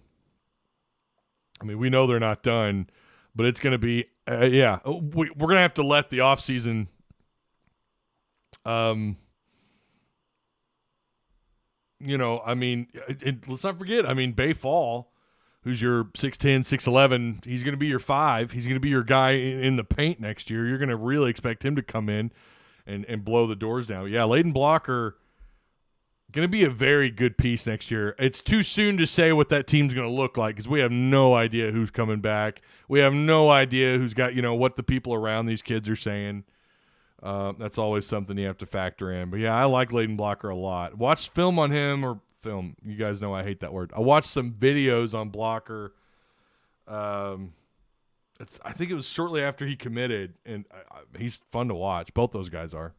I mean, we know they're not done, but it's going to be, we're going to have to let the offseason let's not forget, Bay Fall, who's your 6'10", 6'11", he's going to be your 5. He's going to be your guy in the paint next year. You're going to really expect him to come in and blow the doors down. Yeah, Layden Blocker, going to be a very good piece next year. It's too soon to say what that team's going to look like because we have no idea who's coming back. We have no idea who's got, what the people around these kids are saying. That's always something you have to factor in. But, yeah, I like Layden Blocker a lot. Watch film on him or film. You guys know I hate that word. I watched some videos on Blocker. I think it was shortly after he committed, and he's fun to watch. Both those guys are.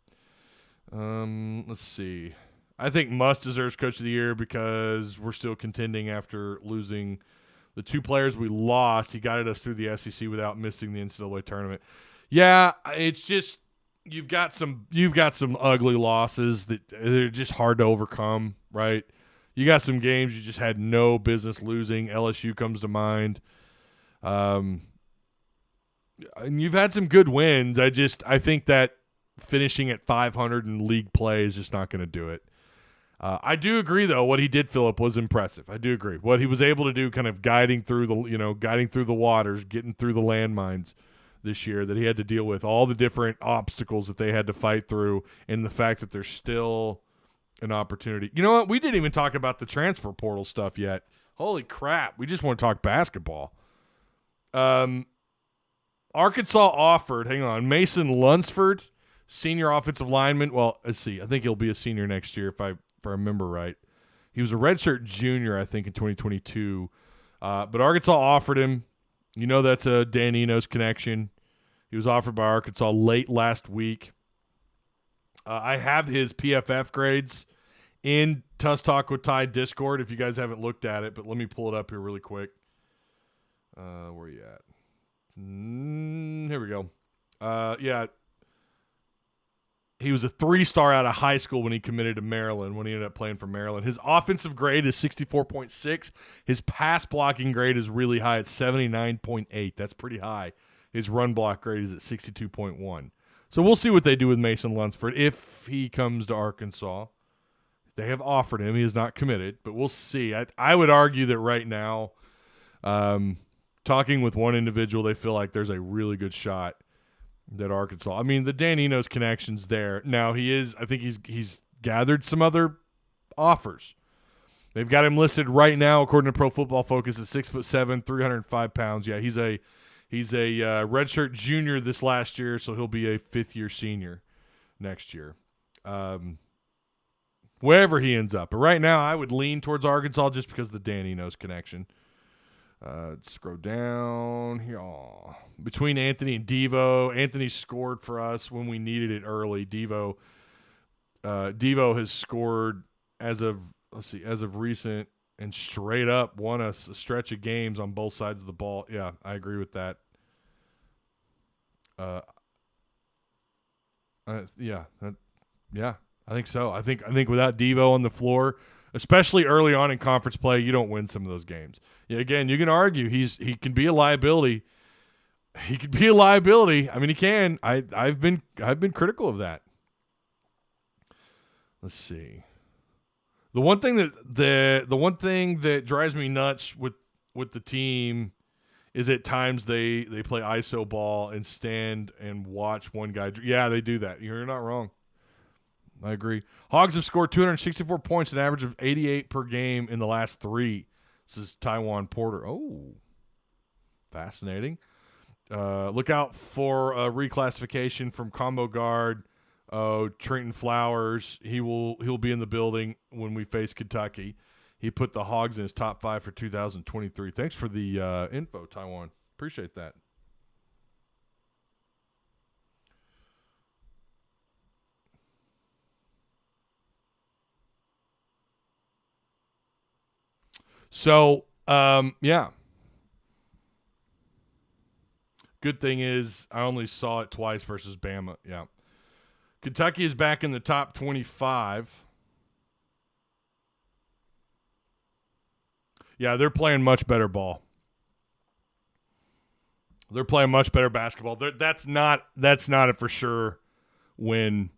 Let's see. I think Muss deserves Coach of the Year because we're still contending after losing the 2 players we lost. He guided us through the SEC without missing the NCAA tournament. Yeah, it's just you've got some ugly losses that they're just hard to overcome, right? You got some games you just had no business losing. LSU comes to mind. And you've had some good wins. I think that finishing at 500 in league play is just not going to do it. I do agree, though, what he did, Phillip, was impressive. I do agree. What he was able to do kind of guiding through the waters, getting through the landmines this year that he had to deal with, all the different obstacles that they had to fight through, and the fact that there's still an opportunity. You know what? We didn't even talk about the transfer portal stuff yet. Holy crap. We just want to talk basketball. Arkansas offered, Mason Lunsford, senior offensive lineman. Well, let's see. I think he'll be a senior next year if I remember right. He was a redshirt junior, I think, in 2022. But Arkansas offered him. That's a Dan Enos connection. He was offered by Arkansas late last week. I have his PFF grades in Tuss Talk with Ty Discord if you guys haven't looked at it, but let me pull it up here really quick. Where are you at? Here we go. Yeah. He was a 3-star out of high school when he committed to Maryland, when he ended up playing for Maryland. His offensive grade is 64.6. His pass blocking grade is really high at 79.8. That's pretty high. His run block grade is at 62.1. So we'll see what they do with Mason Lunsford if he comes to Arkansas. They have offered him. He is not committed, but we'll see. I would argue that right now, talking with one individual, they feel like there's a really good shot that Arkansas. The Dan Enos connection's there. Now I think he's gathered some other offers. They've got him listed right now, according to Pro Football Focus, at 6'7", 305 pounds. Yeah, he's a redshirt junior this last year, so he'll be a 5th-year senior next year. Wherever he ends up. But right now, I would lean towards Arkansas just because of the Dan Enos connection. Scroll down here. Between Anthony and Devo, Anthony scored for us when we needed it early. Devo has scored as of recent and straight up won us a stretch of games on both sides of the ball. Yeah, I agree with that. Yeah, I think so. I think without Devo on the floor, especially early on in conference play, you don't win some of those games. Yeah, again, you can argue he can be a liability. He could be a liability. I mean, he can. I've been critical of that. Let's see. The one thing that drives me nuts with the team is at times they play ISO ball and stand and watch one guy. Yeah, they do that. You're not wrong. I agree. Hogs have scored 264 points, an average of 88 per game in the last 3. This is Taiwan Porter. Oh, fascinating. Look out for a reclassification from combo guard. Trenton Flowers. He'll be in the building when we face Kentucky. He put the Hogs in his top 5 for 2023. Thanks for the info, Taiwan. Appreciate that. So, yeah. Good thing is I only saw it twice versus Bama. Yeah. Kentucky is back in the top 25. Yeah, they're playing much better ball. They're playing much better basketball. That's not a for sure win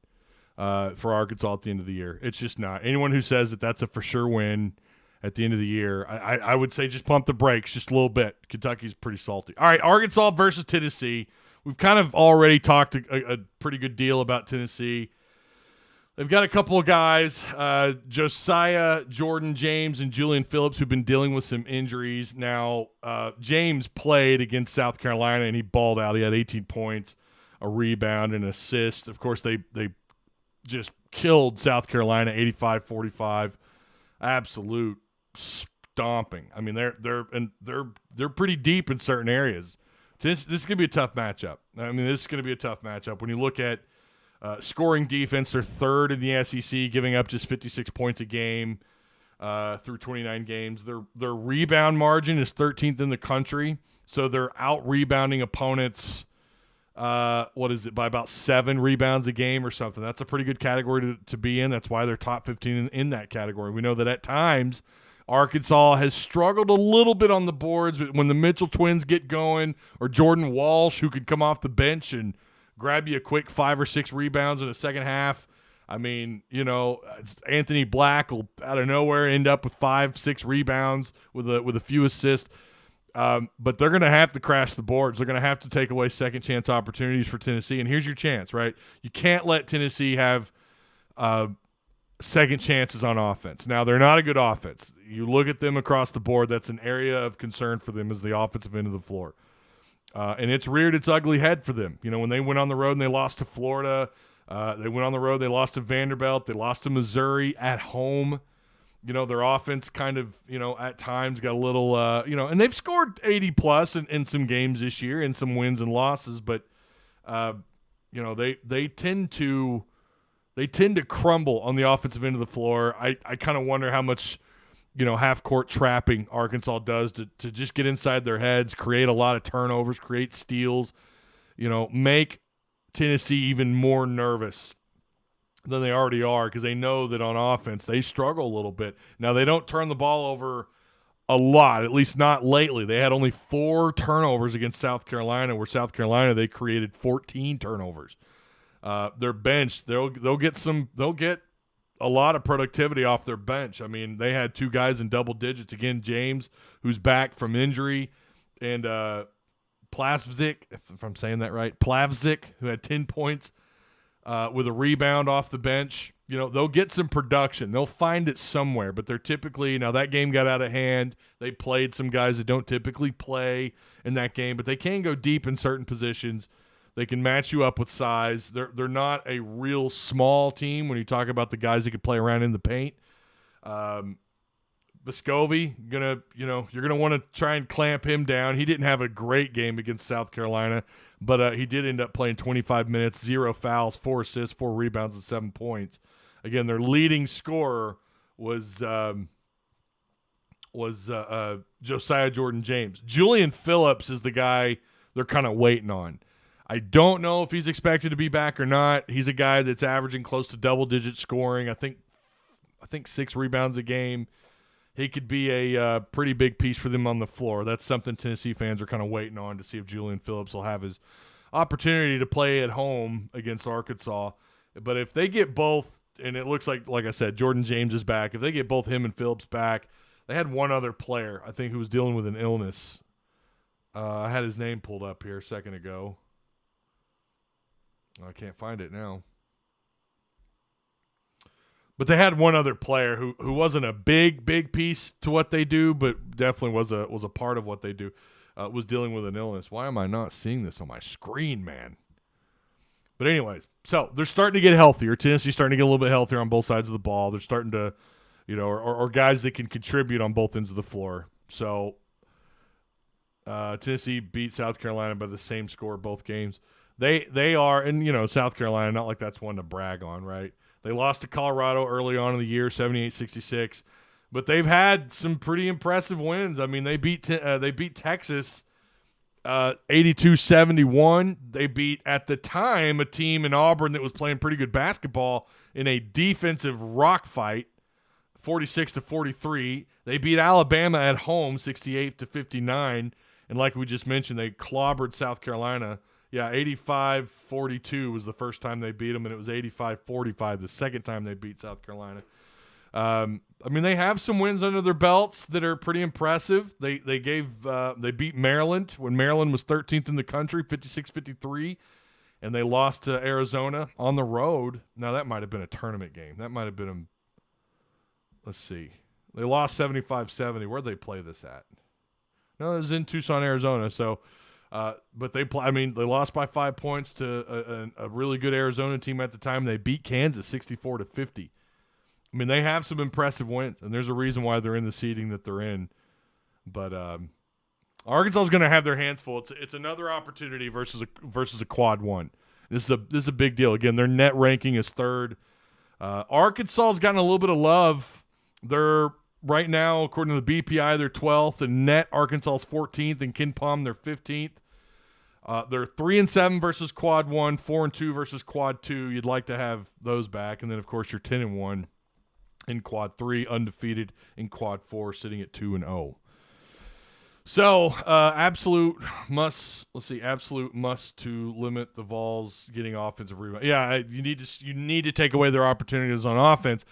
for Arkansas at the end of the year. It's just not. Anyone who says that that's a for sure win at the end of the year, I would say just pump the brakes just a little bit. Kentucky's pretty salty. All right, Arkansas versus Tennessee. We've kind of already talked a pretty good deal about Tennessee. They've got a couple of guys, Josiah, Jordan James, and Julian Phillips, who've been dealing with some injuries. Now, James played against South Carolina, and he balled out. He had 18 points, a rebound, and an assist. Of course, they just killed South Carolina 85-45. Absolute stomping. I mean, they're pretty deep in certain areas. This is going to be a tough matchup. I mean, this is going to be a tough matchup. When you look at scoring defense, they're third in the SEC, giving up just 56 points a game through 29 games. Their rebound margin is 13th in the country, so they're out-rebounding opponents, by about 7 rebounds a game or something. That's a pretty good category to be in. That's why they're top 15 in that category. We know that at times Arkansas has struggled a little bit on the boards, but when the Mitchell twins get going, or Jordan Walsh, who could come off the bench and grab you a quick 5 or 6 rebounds in the second half. I mean, Anthony Black will out of nowhere end up with 5-6 rebounds with a few assists. But they're going to have to crash the boards. They're going to have to take away second chance opportunities for Tennessee. And here's your chance, right? You can't let Tennessee have second chances on offense. Now, they're not a good offense. You look at them across the board, that's an area of concern for them, is the offensive end of the floor. And it's reared its ugly head for them. When they went on the road and they lost to Florida, they went on the road, they lost to Vanderbilt, they lost to Missouri at home. Their offense kind of, at times got a little, and they've scored 80-plus in some games this year and some wins and losses, but, they tend to crumble on the offensive end of the floor. I kind of wonder how much, half-court trapping Arkansas does to just get inside their heads, create a lot of turnovers, create steals, make Tennessee even more nervous than they already are, because they know that on offense they struggle a little bit. Now, they don't turn the ball over a lot, at least not lately. They had only 4 turnovers against South Carolina, where South Carolina, they created 14 turnovers. Their bench, they'll get a lot of productivity off their bench. I mean, they had 2 guys in double digits. Again, James, who's back from injury, and Plavsic, if I'm saying that right, Plavsic, who had 10 points with a rebound off the bench. They'll get some production. They'll find it somewhere, but they're typically – now that game got out of hand. They played some guys that don't typically play in that game, but they can go deep in certain positions. They can match you up with size. They're not a real small team when you talk about the guys that can play around in the paint. Vescovi, you're gonna want to try and clamp him down. He didn't have a great game against South Carolina, but he did end up playing 25 minutes, 0 fouls, 4 assists, 4 rebounds, and 7 points. Again, their leading scorer was Josiah Jordan James. Julian Phillips is the guy they're kind of waiting on. I don't know if he's expected to be back or not. He's a guy that's averaging close to double-digit scoring. I think I think 6 rebounds a game. He could be a pretty big piece for them on the floor. That's something Tennessee fans are kind of waiting on to see if Julian Phillips will have his opportunity to play at home against Arkansas. But if they get both, and it looks like I said, Jordan James is back. If they get both him and Phillips back, they had one other player, I think, who was dealing with an illness. I had his name pulled up here a second ago. I can't find it now. But they had one other player who wasn't a big piece to what they do, but definitely was a part of what they do. Was dealing with an illness. Why am I not seeing this on my screen, man? But anyways, so they're starting to get healthier. Tennessee's starting to get a little bit healthier on both sides of the ball. They're starting to, or guys that can contribute on both ends of the floor. So Tennessee beat South Carolina by the same score both games. They are, and South Carolina, not like that's one to brag on, right? They lost to Colorado early on in the year, 78-66, but they've had some pretty impressive wins. I mean, they beat Texas 82-71. They beat, at the time, a team in Auburn that was playing pretty good basketball in a defensive rock fight, 46-43. They beat Alabama at home, 68-59, and like we just mentioned, they clobbered South Carolina. Yeah, 85-42 was the first time they beat them, and it was 85-45 the second time they beat South Carolina. I mean, they have some wins under their belts that are pretty impressive. They beat Maryland when Maryland was 13th in the country, 56-53, and they lost to Arizona on the road. Now, that might have been a tournament game. That might have been let's see. They lost 75-70. Where'd they play this at? No, it was in Tucson, Arizona, so – but they lost by 5 points to a really good Arizona team at the time. They beat Kansas 64-50. I mean, they have some impressive wins, and there's a reason why they're in the seeding that they're in. But Arkansas is going to have their hands full. It's another opportunity versus a quad one. This is a big deal. Again, their net ranking is 3rd. Arkansas has gotten a little bit of love. They're right now, according to the BPI, they're 12th, and net Arkansas's 14th, and KenPom they're 15th. They're 3-7 versus quad 1, 4-2 versus quad 2. You'd like to have those back, and then of course you're 10-1 in quad 3, undefeated in quad 4, sitting at 2-0. So absolute must to limit the Vols getting offensive rebound. Yeah, you need to take away their opportunities on offense.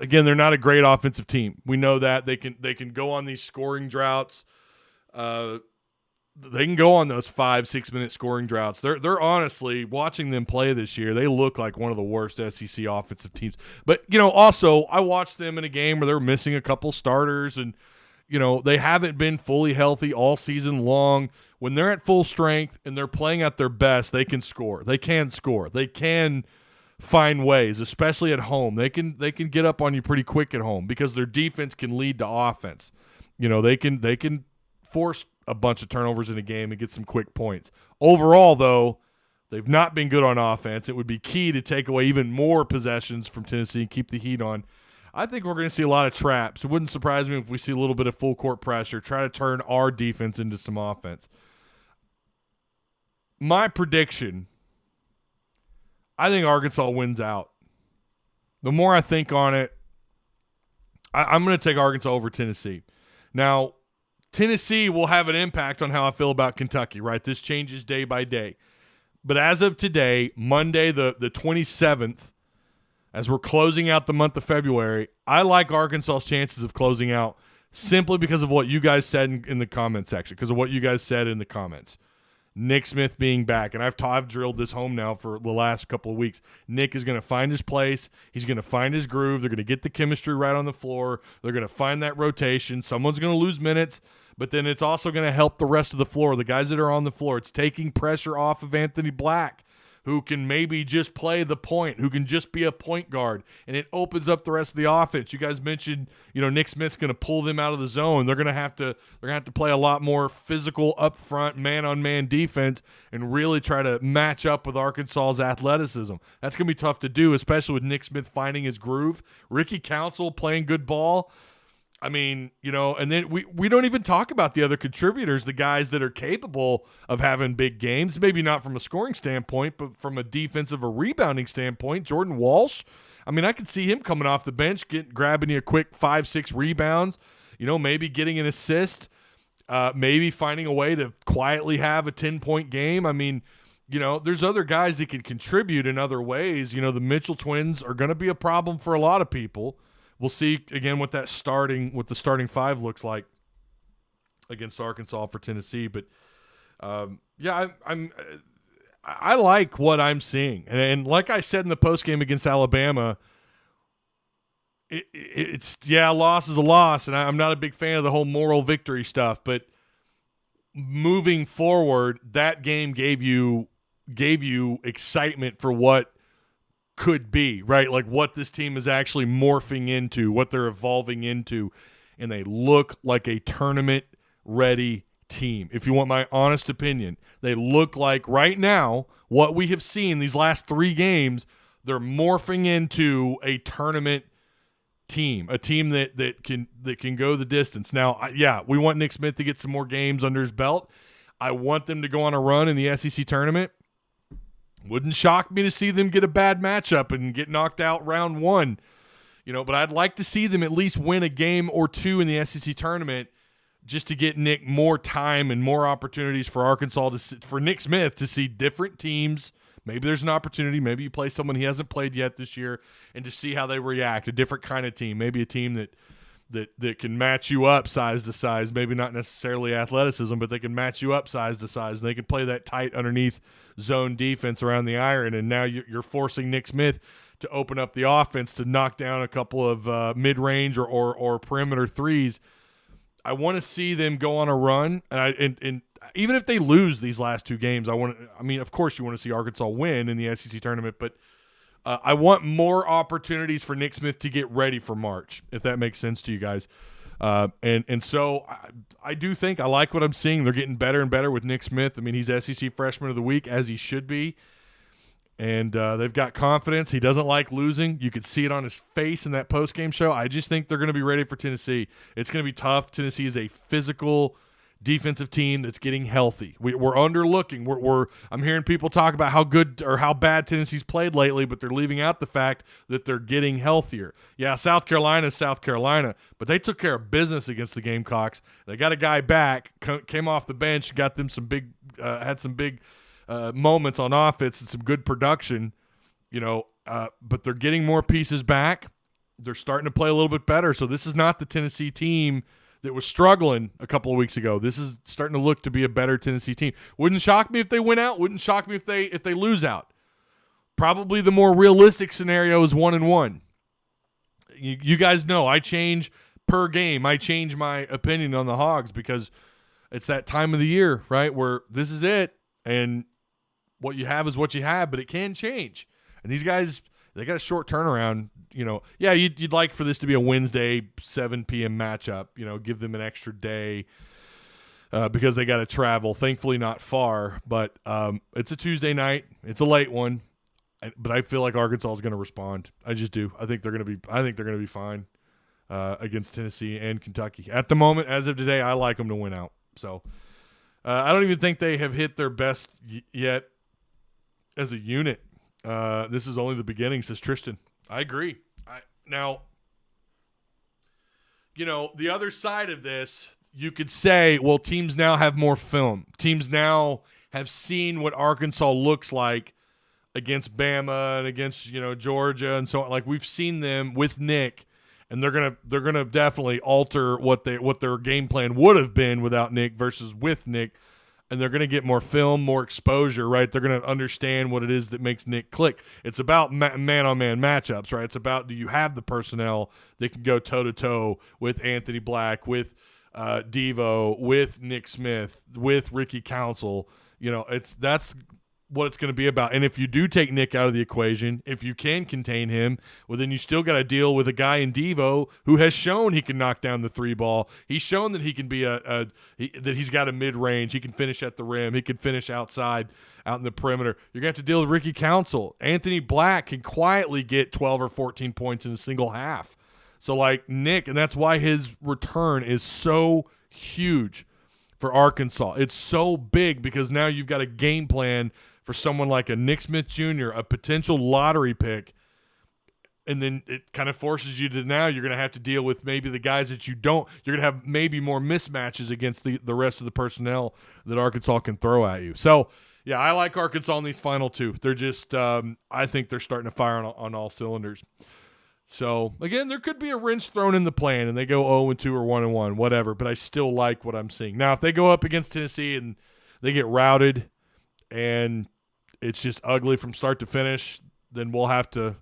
Again, they're not a great offensive team. We know that they can go on these scoring droughts. They can go on those 5-6 minute scoring droughts. They're honestly, watching them play this year, they look like one of the worst SEC offensive teams. But also I watched them in a game where they're missing a couple starters, and they haven't been fully healthy all season long. When they're at full strength and they're playing at their best, they can score. They can find ways, especially at home. They can get up on you pretty quick at home because their defense can lead to offense. They can force a bunch of turnovers in a game and get some quick points. Overall, though, they've not been good on offense. It would be key to take away even more possessions from Tennessee and keep the heat on. I think we're going to see a lot of traps. It wouldn't surprise me if we see a little bit of full court pressure, try to turn our defense into some offense. My prediction, I think Arkansas wins out. The more I think on it, I'm going to take Arkansas over Tennessee. Now, Tennessee will have an impact on how I feel about Kentucky, right? This changes day by day. But as of today, Monday the 27th, as we're closing out the month of February, I like Arkansas's chances of closing out simply because of what you guys said in the comment section, because of what you guys said in the comments. Nick Smith being back, and I've drilled this home now for the last couple of weeks. Nick is going to find his place. He's going to find his groove. They're going to get the chemistry right on the floor. They're going to find that rotation. Someone's going to lose minutes, but then it's also going to help the rest of the floor, the guys that are on the floor. It's taking pressure off of Anthony Black, who can maybe just play the point, who can just be a point guard, and it opens up the rest of the offense. You guys mentioned, Nick Smith's going to pull them out of the zone. They're going to have to play a lot more physical upfront man-on-man defense and really try to match up with Arkansas's athleticism. That's going to be tough to do, especially with Nick Smith finding his groove. Ricky Council playing good ball. I mean, and then we don't even talk about the other contributors, the guys that are capable of having big games, maybe not from a scoring standpoint, but from a defensive or rebounding standpoint. Jordan Walsh, I mean, I could see him coming off the bench, grabbing you a quick 5-6 rebounds, maybe getting an assist, maybe finding a way to quietly have a 10-point game. I mean, there's other guys that can contribute in other ways. The Mitchell twins are going to be a problem for a lot of people. We'll see again what the starting five looks like against Arkansas for Tennessee. But I like what I'm seeing, and like I said in the postgame against Alabama, a loss is a loss, and I'm not a big fan of the whole moral victory stuff. But moving forward, that game gave you excitement for what could be, right? Like what this team is actually morphing into, what they're evolving into, and they look like a tournament-ready team. If you want my honest opinion, they look like right now what we have seen these last 3 games, they're morphing into a tournament team, a team that can go the distance. Now, we want Nick Smith to get some more games under his belt. I want them to go on a run in the SEC tournament. Wouldn't shock me to see them get a bad matchup and get knocked out round 1, but I'd like to see them at least win a game or 2 in the SEC tournament just to get Nick more time and more opportunities for Arkansas for Nick Smith to see different teams. Maybe there's an opportunity. Maybe you play someone he hasn't played yet this year and to see how they react, a different kind of team, maybe a team that can match you up size to size, maybe not necessarily athleticism, but they can match you up size to size, and they can play that tight underneath zone defense around the iron, and now you're forcing Nick Smith to open up the offense to knock down a couple of mid-range or perimeter threes. I want to see them go on a run, and even if they lose these last 2 games, of course you want to see Arkansas win in the SEC tournament, but I want more opportunities for Nick Smith to get ready for March, if that makes sense to you guys. And so I do think I like what I'm seeing. They're getting better and better with Nick Smith. I mean, he's SEC Freshman of the Week, as he should be. And they've got confidence. He doesn't like losing. You could see it on his face in that postgame show. I just think they're going to be ready for Tennessee. It's going to be tough. Tennessee is a physical defensive team that's getting healthy. We're underlooking. I'm hearing people talk about how good or how bad Tennessee's played lately, but they're leaving out the fact that they're getting healthier. Yeah, South Carolina is South Carolina, but they took care of business against the Gamecocks. They got a guy back, came off the bench, got them some big, had some big moments on offense and some good production, but they're getting more pieces back. They're starting to play a little bit better. So this is not the Tennessee team that was struggling a couple of weeks ago. This is starting to look to be a better Tennessee team. Wouldn't shock me if they win out. Wouldn't shock me if they lose out. Probably the more realistic scenario is 1-1. You guys know I change per game. I change my opinion on the Hogs because it's that time of the year, right, where this is it, and what you have is what you have, but it can change. And these guys, they got a short turnaround. You'd like for this to be a Wednesday 7 p.m. matchup, give them an extra day because they got to travel. Thankfully not far, but it's a Tuesday night. It's a late one, but I feel like Arkansas is going to respond. I just do. I think they're going to be fine against Tennessee and Kentucky. At the moment, as of today, I like them to win out. So I don't even think they have hit their best yet as a unit. This is only the beginning, says Tristan. I agree. Now, the other side of this, you could say, well, teams now have more film. Teams now have seen what Arkansas looks like against Bama and against, Georgia and so on. Like, we've seen them with Nick, and they're gonna definitely alter what their game plan would have been without Nick versus with Nick. And they're going to get more film, more exposure, right? They're going to understand what it is that makes Nick click. It's about man-on-man matchups, right? It's about, do you have the personnel that can go toe-to-toe with Anthony Black, with Devo, with Nick Smith, with Ricky Council? That's what it's going to be about. And if you do take Nick out of the equation, if you can contain him, well, then you still got to deal with a guy in Devo who has shown he can knock down the 3 ball. He's shown that he can be that he's got a mid-range. He can finish at the rim. He can finish outside, out in the perimeter. You're going to have to deal with Ricky Council. Anthony Black can quietly get 12 or 14 points in a single half. So, like, Nick, and that's why his return is so huge for Arkansas. It's so big because now you've got a game plan for someone like a Nick Smith Jr., a potential lottery pick, and then it kind of forces you to now you're going to have to deal with maybe the guys that you don't. You're going to have maybe more mismatches against the rest of the personnel that Arkansas can throw at you. So, yeah, I like Arkansas in these final two. They're just I think they're starting to fire on all cylinders. So, again, there could be a wrench thrown in the plan and they go 0-2 or 1-1, whatever, but I still like what I'm seeing. Now, if they go up against Tennessee and they get routed and it's just ugly from start to finish, then we'll have to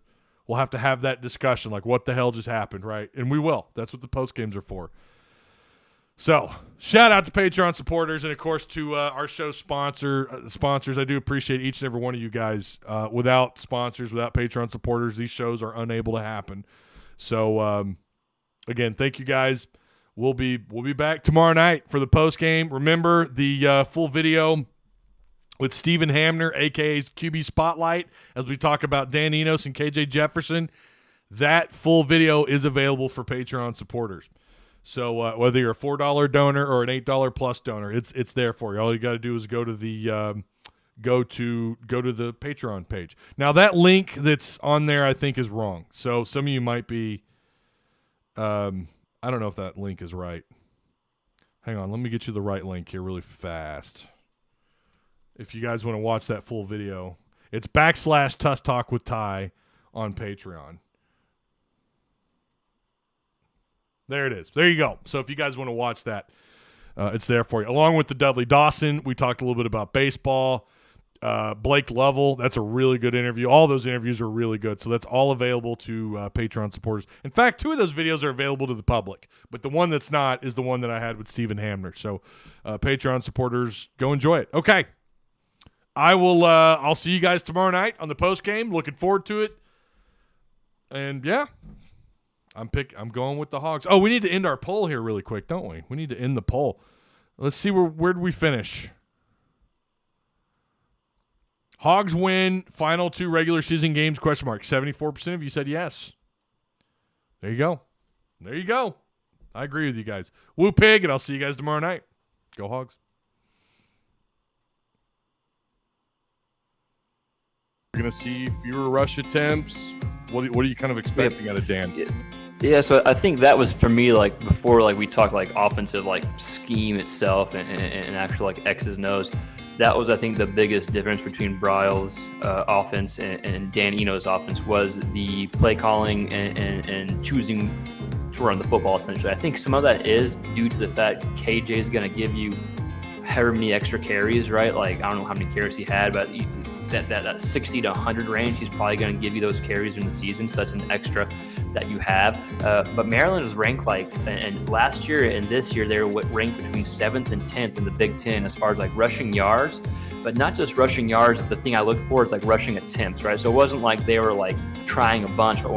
have that discussion, like what the hell just happened, right? And we will. That's what the post games are for. So, shout out to Patreon supporters and, of course, to our show sponsors. I do appreciate each and every one of you guys. Without sponsors, without Patreon supporters, these shows are unable to happen. So, again, thank you guys. We'll be back tomorrow night for the post game. Remember the full video with Stephen Hamner, a.k.a. QB Spotlight, as we talk about Dan Enos and KJ Jefferson. That full video is available for Patreon supporters. So whether you're a $4 donor or an $8 plus donor, it's there for you. All you got to do is go to the Patreon page. Now that link that's on there, I think, is wrong. So some of you might be, I don't know if that link is right. Hang on, let me get you the right link here really fast. If you guys want to watch that full video, it's /Tuss Talk with Ty on Patreon. There it is. There you go. So if you guys want to watch that, it's there for you. Along with the Dudley Dawson, we talked a little bit about baseball. Blake Lovell, that's a really good interview. All those interviews are really good. So that's all available to Patreon supporters. In fact, 2 of those videos are available to the public, but the one that's not is the one that I had with Stephen Hamner. So Patreon supporters, go enjoy it. Okay. I'll see you guys tomorrow night on the post game. Looking forward to it. And yeah, I'm going with the Hogs. Oh, we need to end our poll here really quick, don't we? We need to end the poll. Let's see where did we finish? Hogs win final 2 regular season games, ? 74% of you said yes. There you go. There you go. I agree with you guys. Woo pig, and I'll see you guys tomorrow night. Go Hogs. You're going to see fewer rush attempts. What are you kind of expecting out of Dan? Yeah, so I think that was for me, like before, like we talked like offensive like scheme itself and actual like X's and O's. That was, I think, the biggest difference between Briles' offense and Dan Enos' offense was the play calling and choosing to run the football, essentially. I think some of that is due to the fact KJ is going to give you however many extra carries, right? Like, I don't know how many carries he had, but that 60 to 100 range, he's probably going to give you those carries in the season, so that's an extra that you have. But Maryland was ranked and last year and this year they were ranked between 7th and 10th in the Big Ten as far as like rushing yards, but not just rushing yards. The thing I looked for is like rushing attempts, right? So it wasn't like they were like trying a bunch or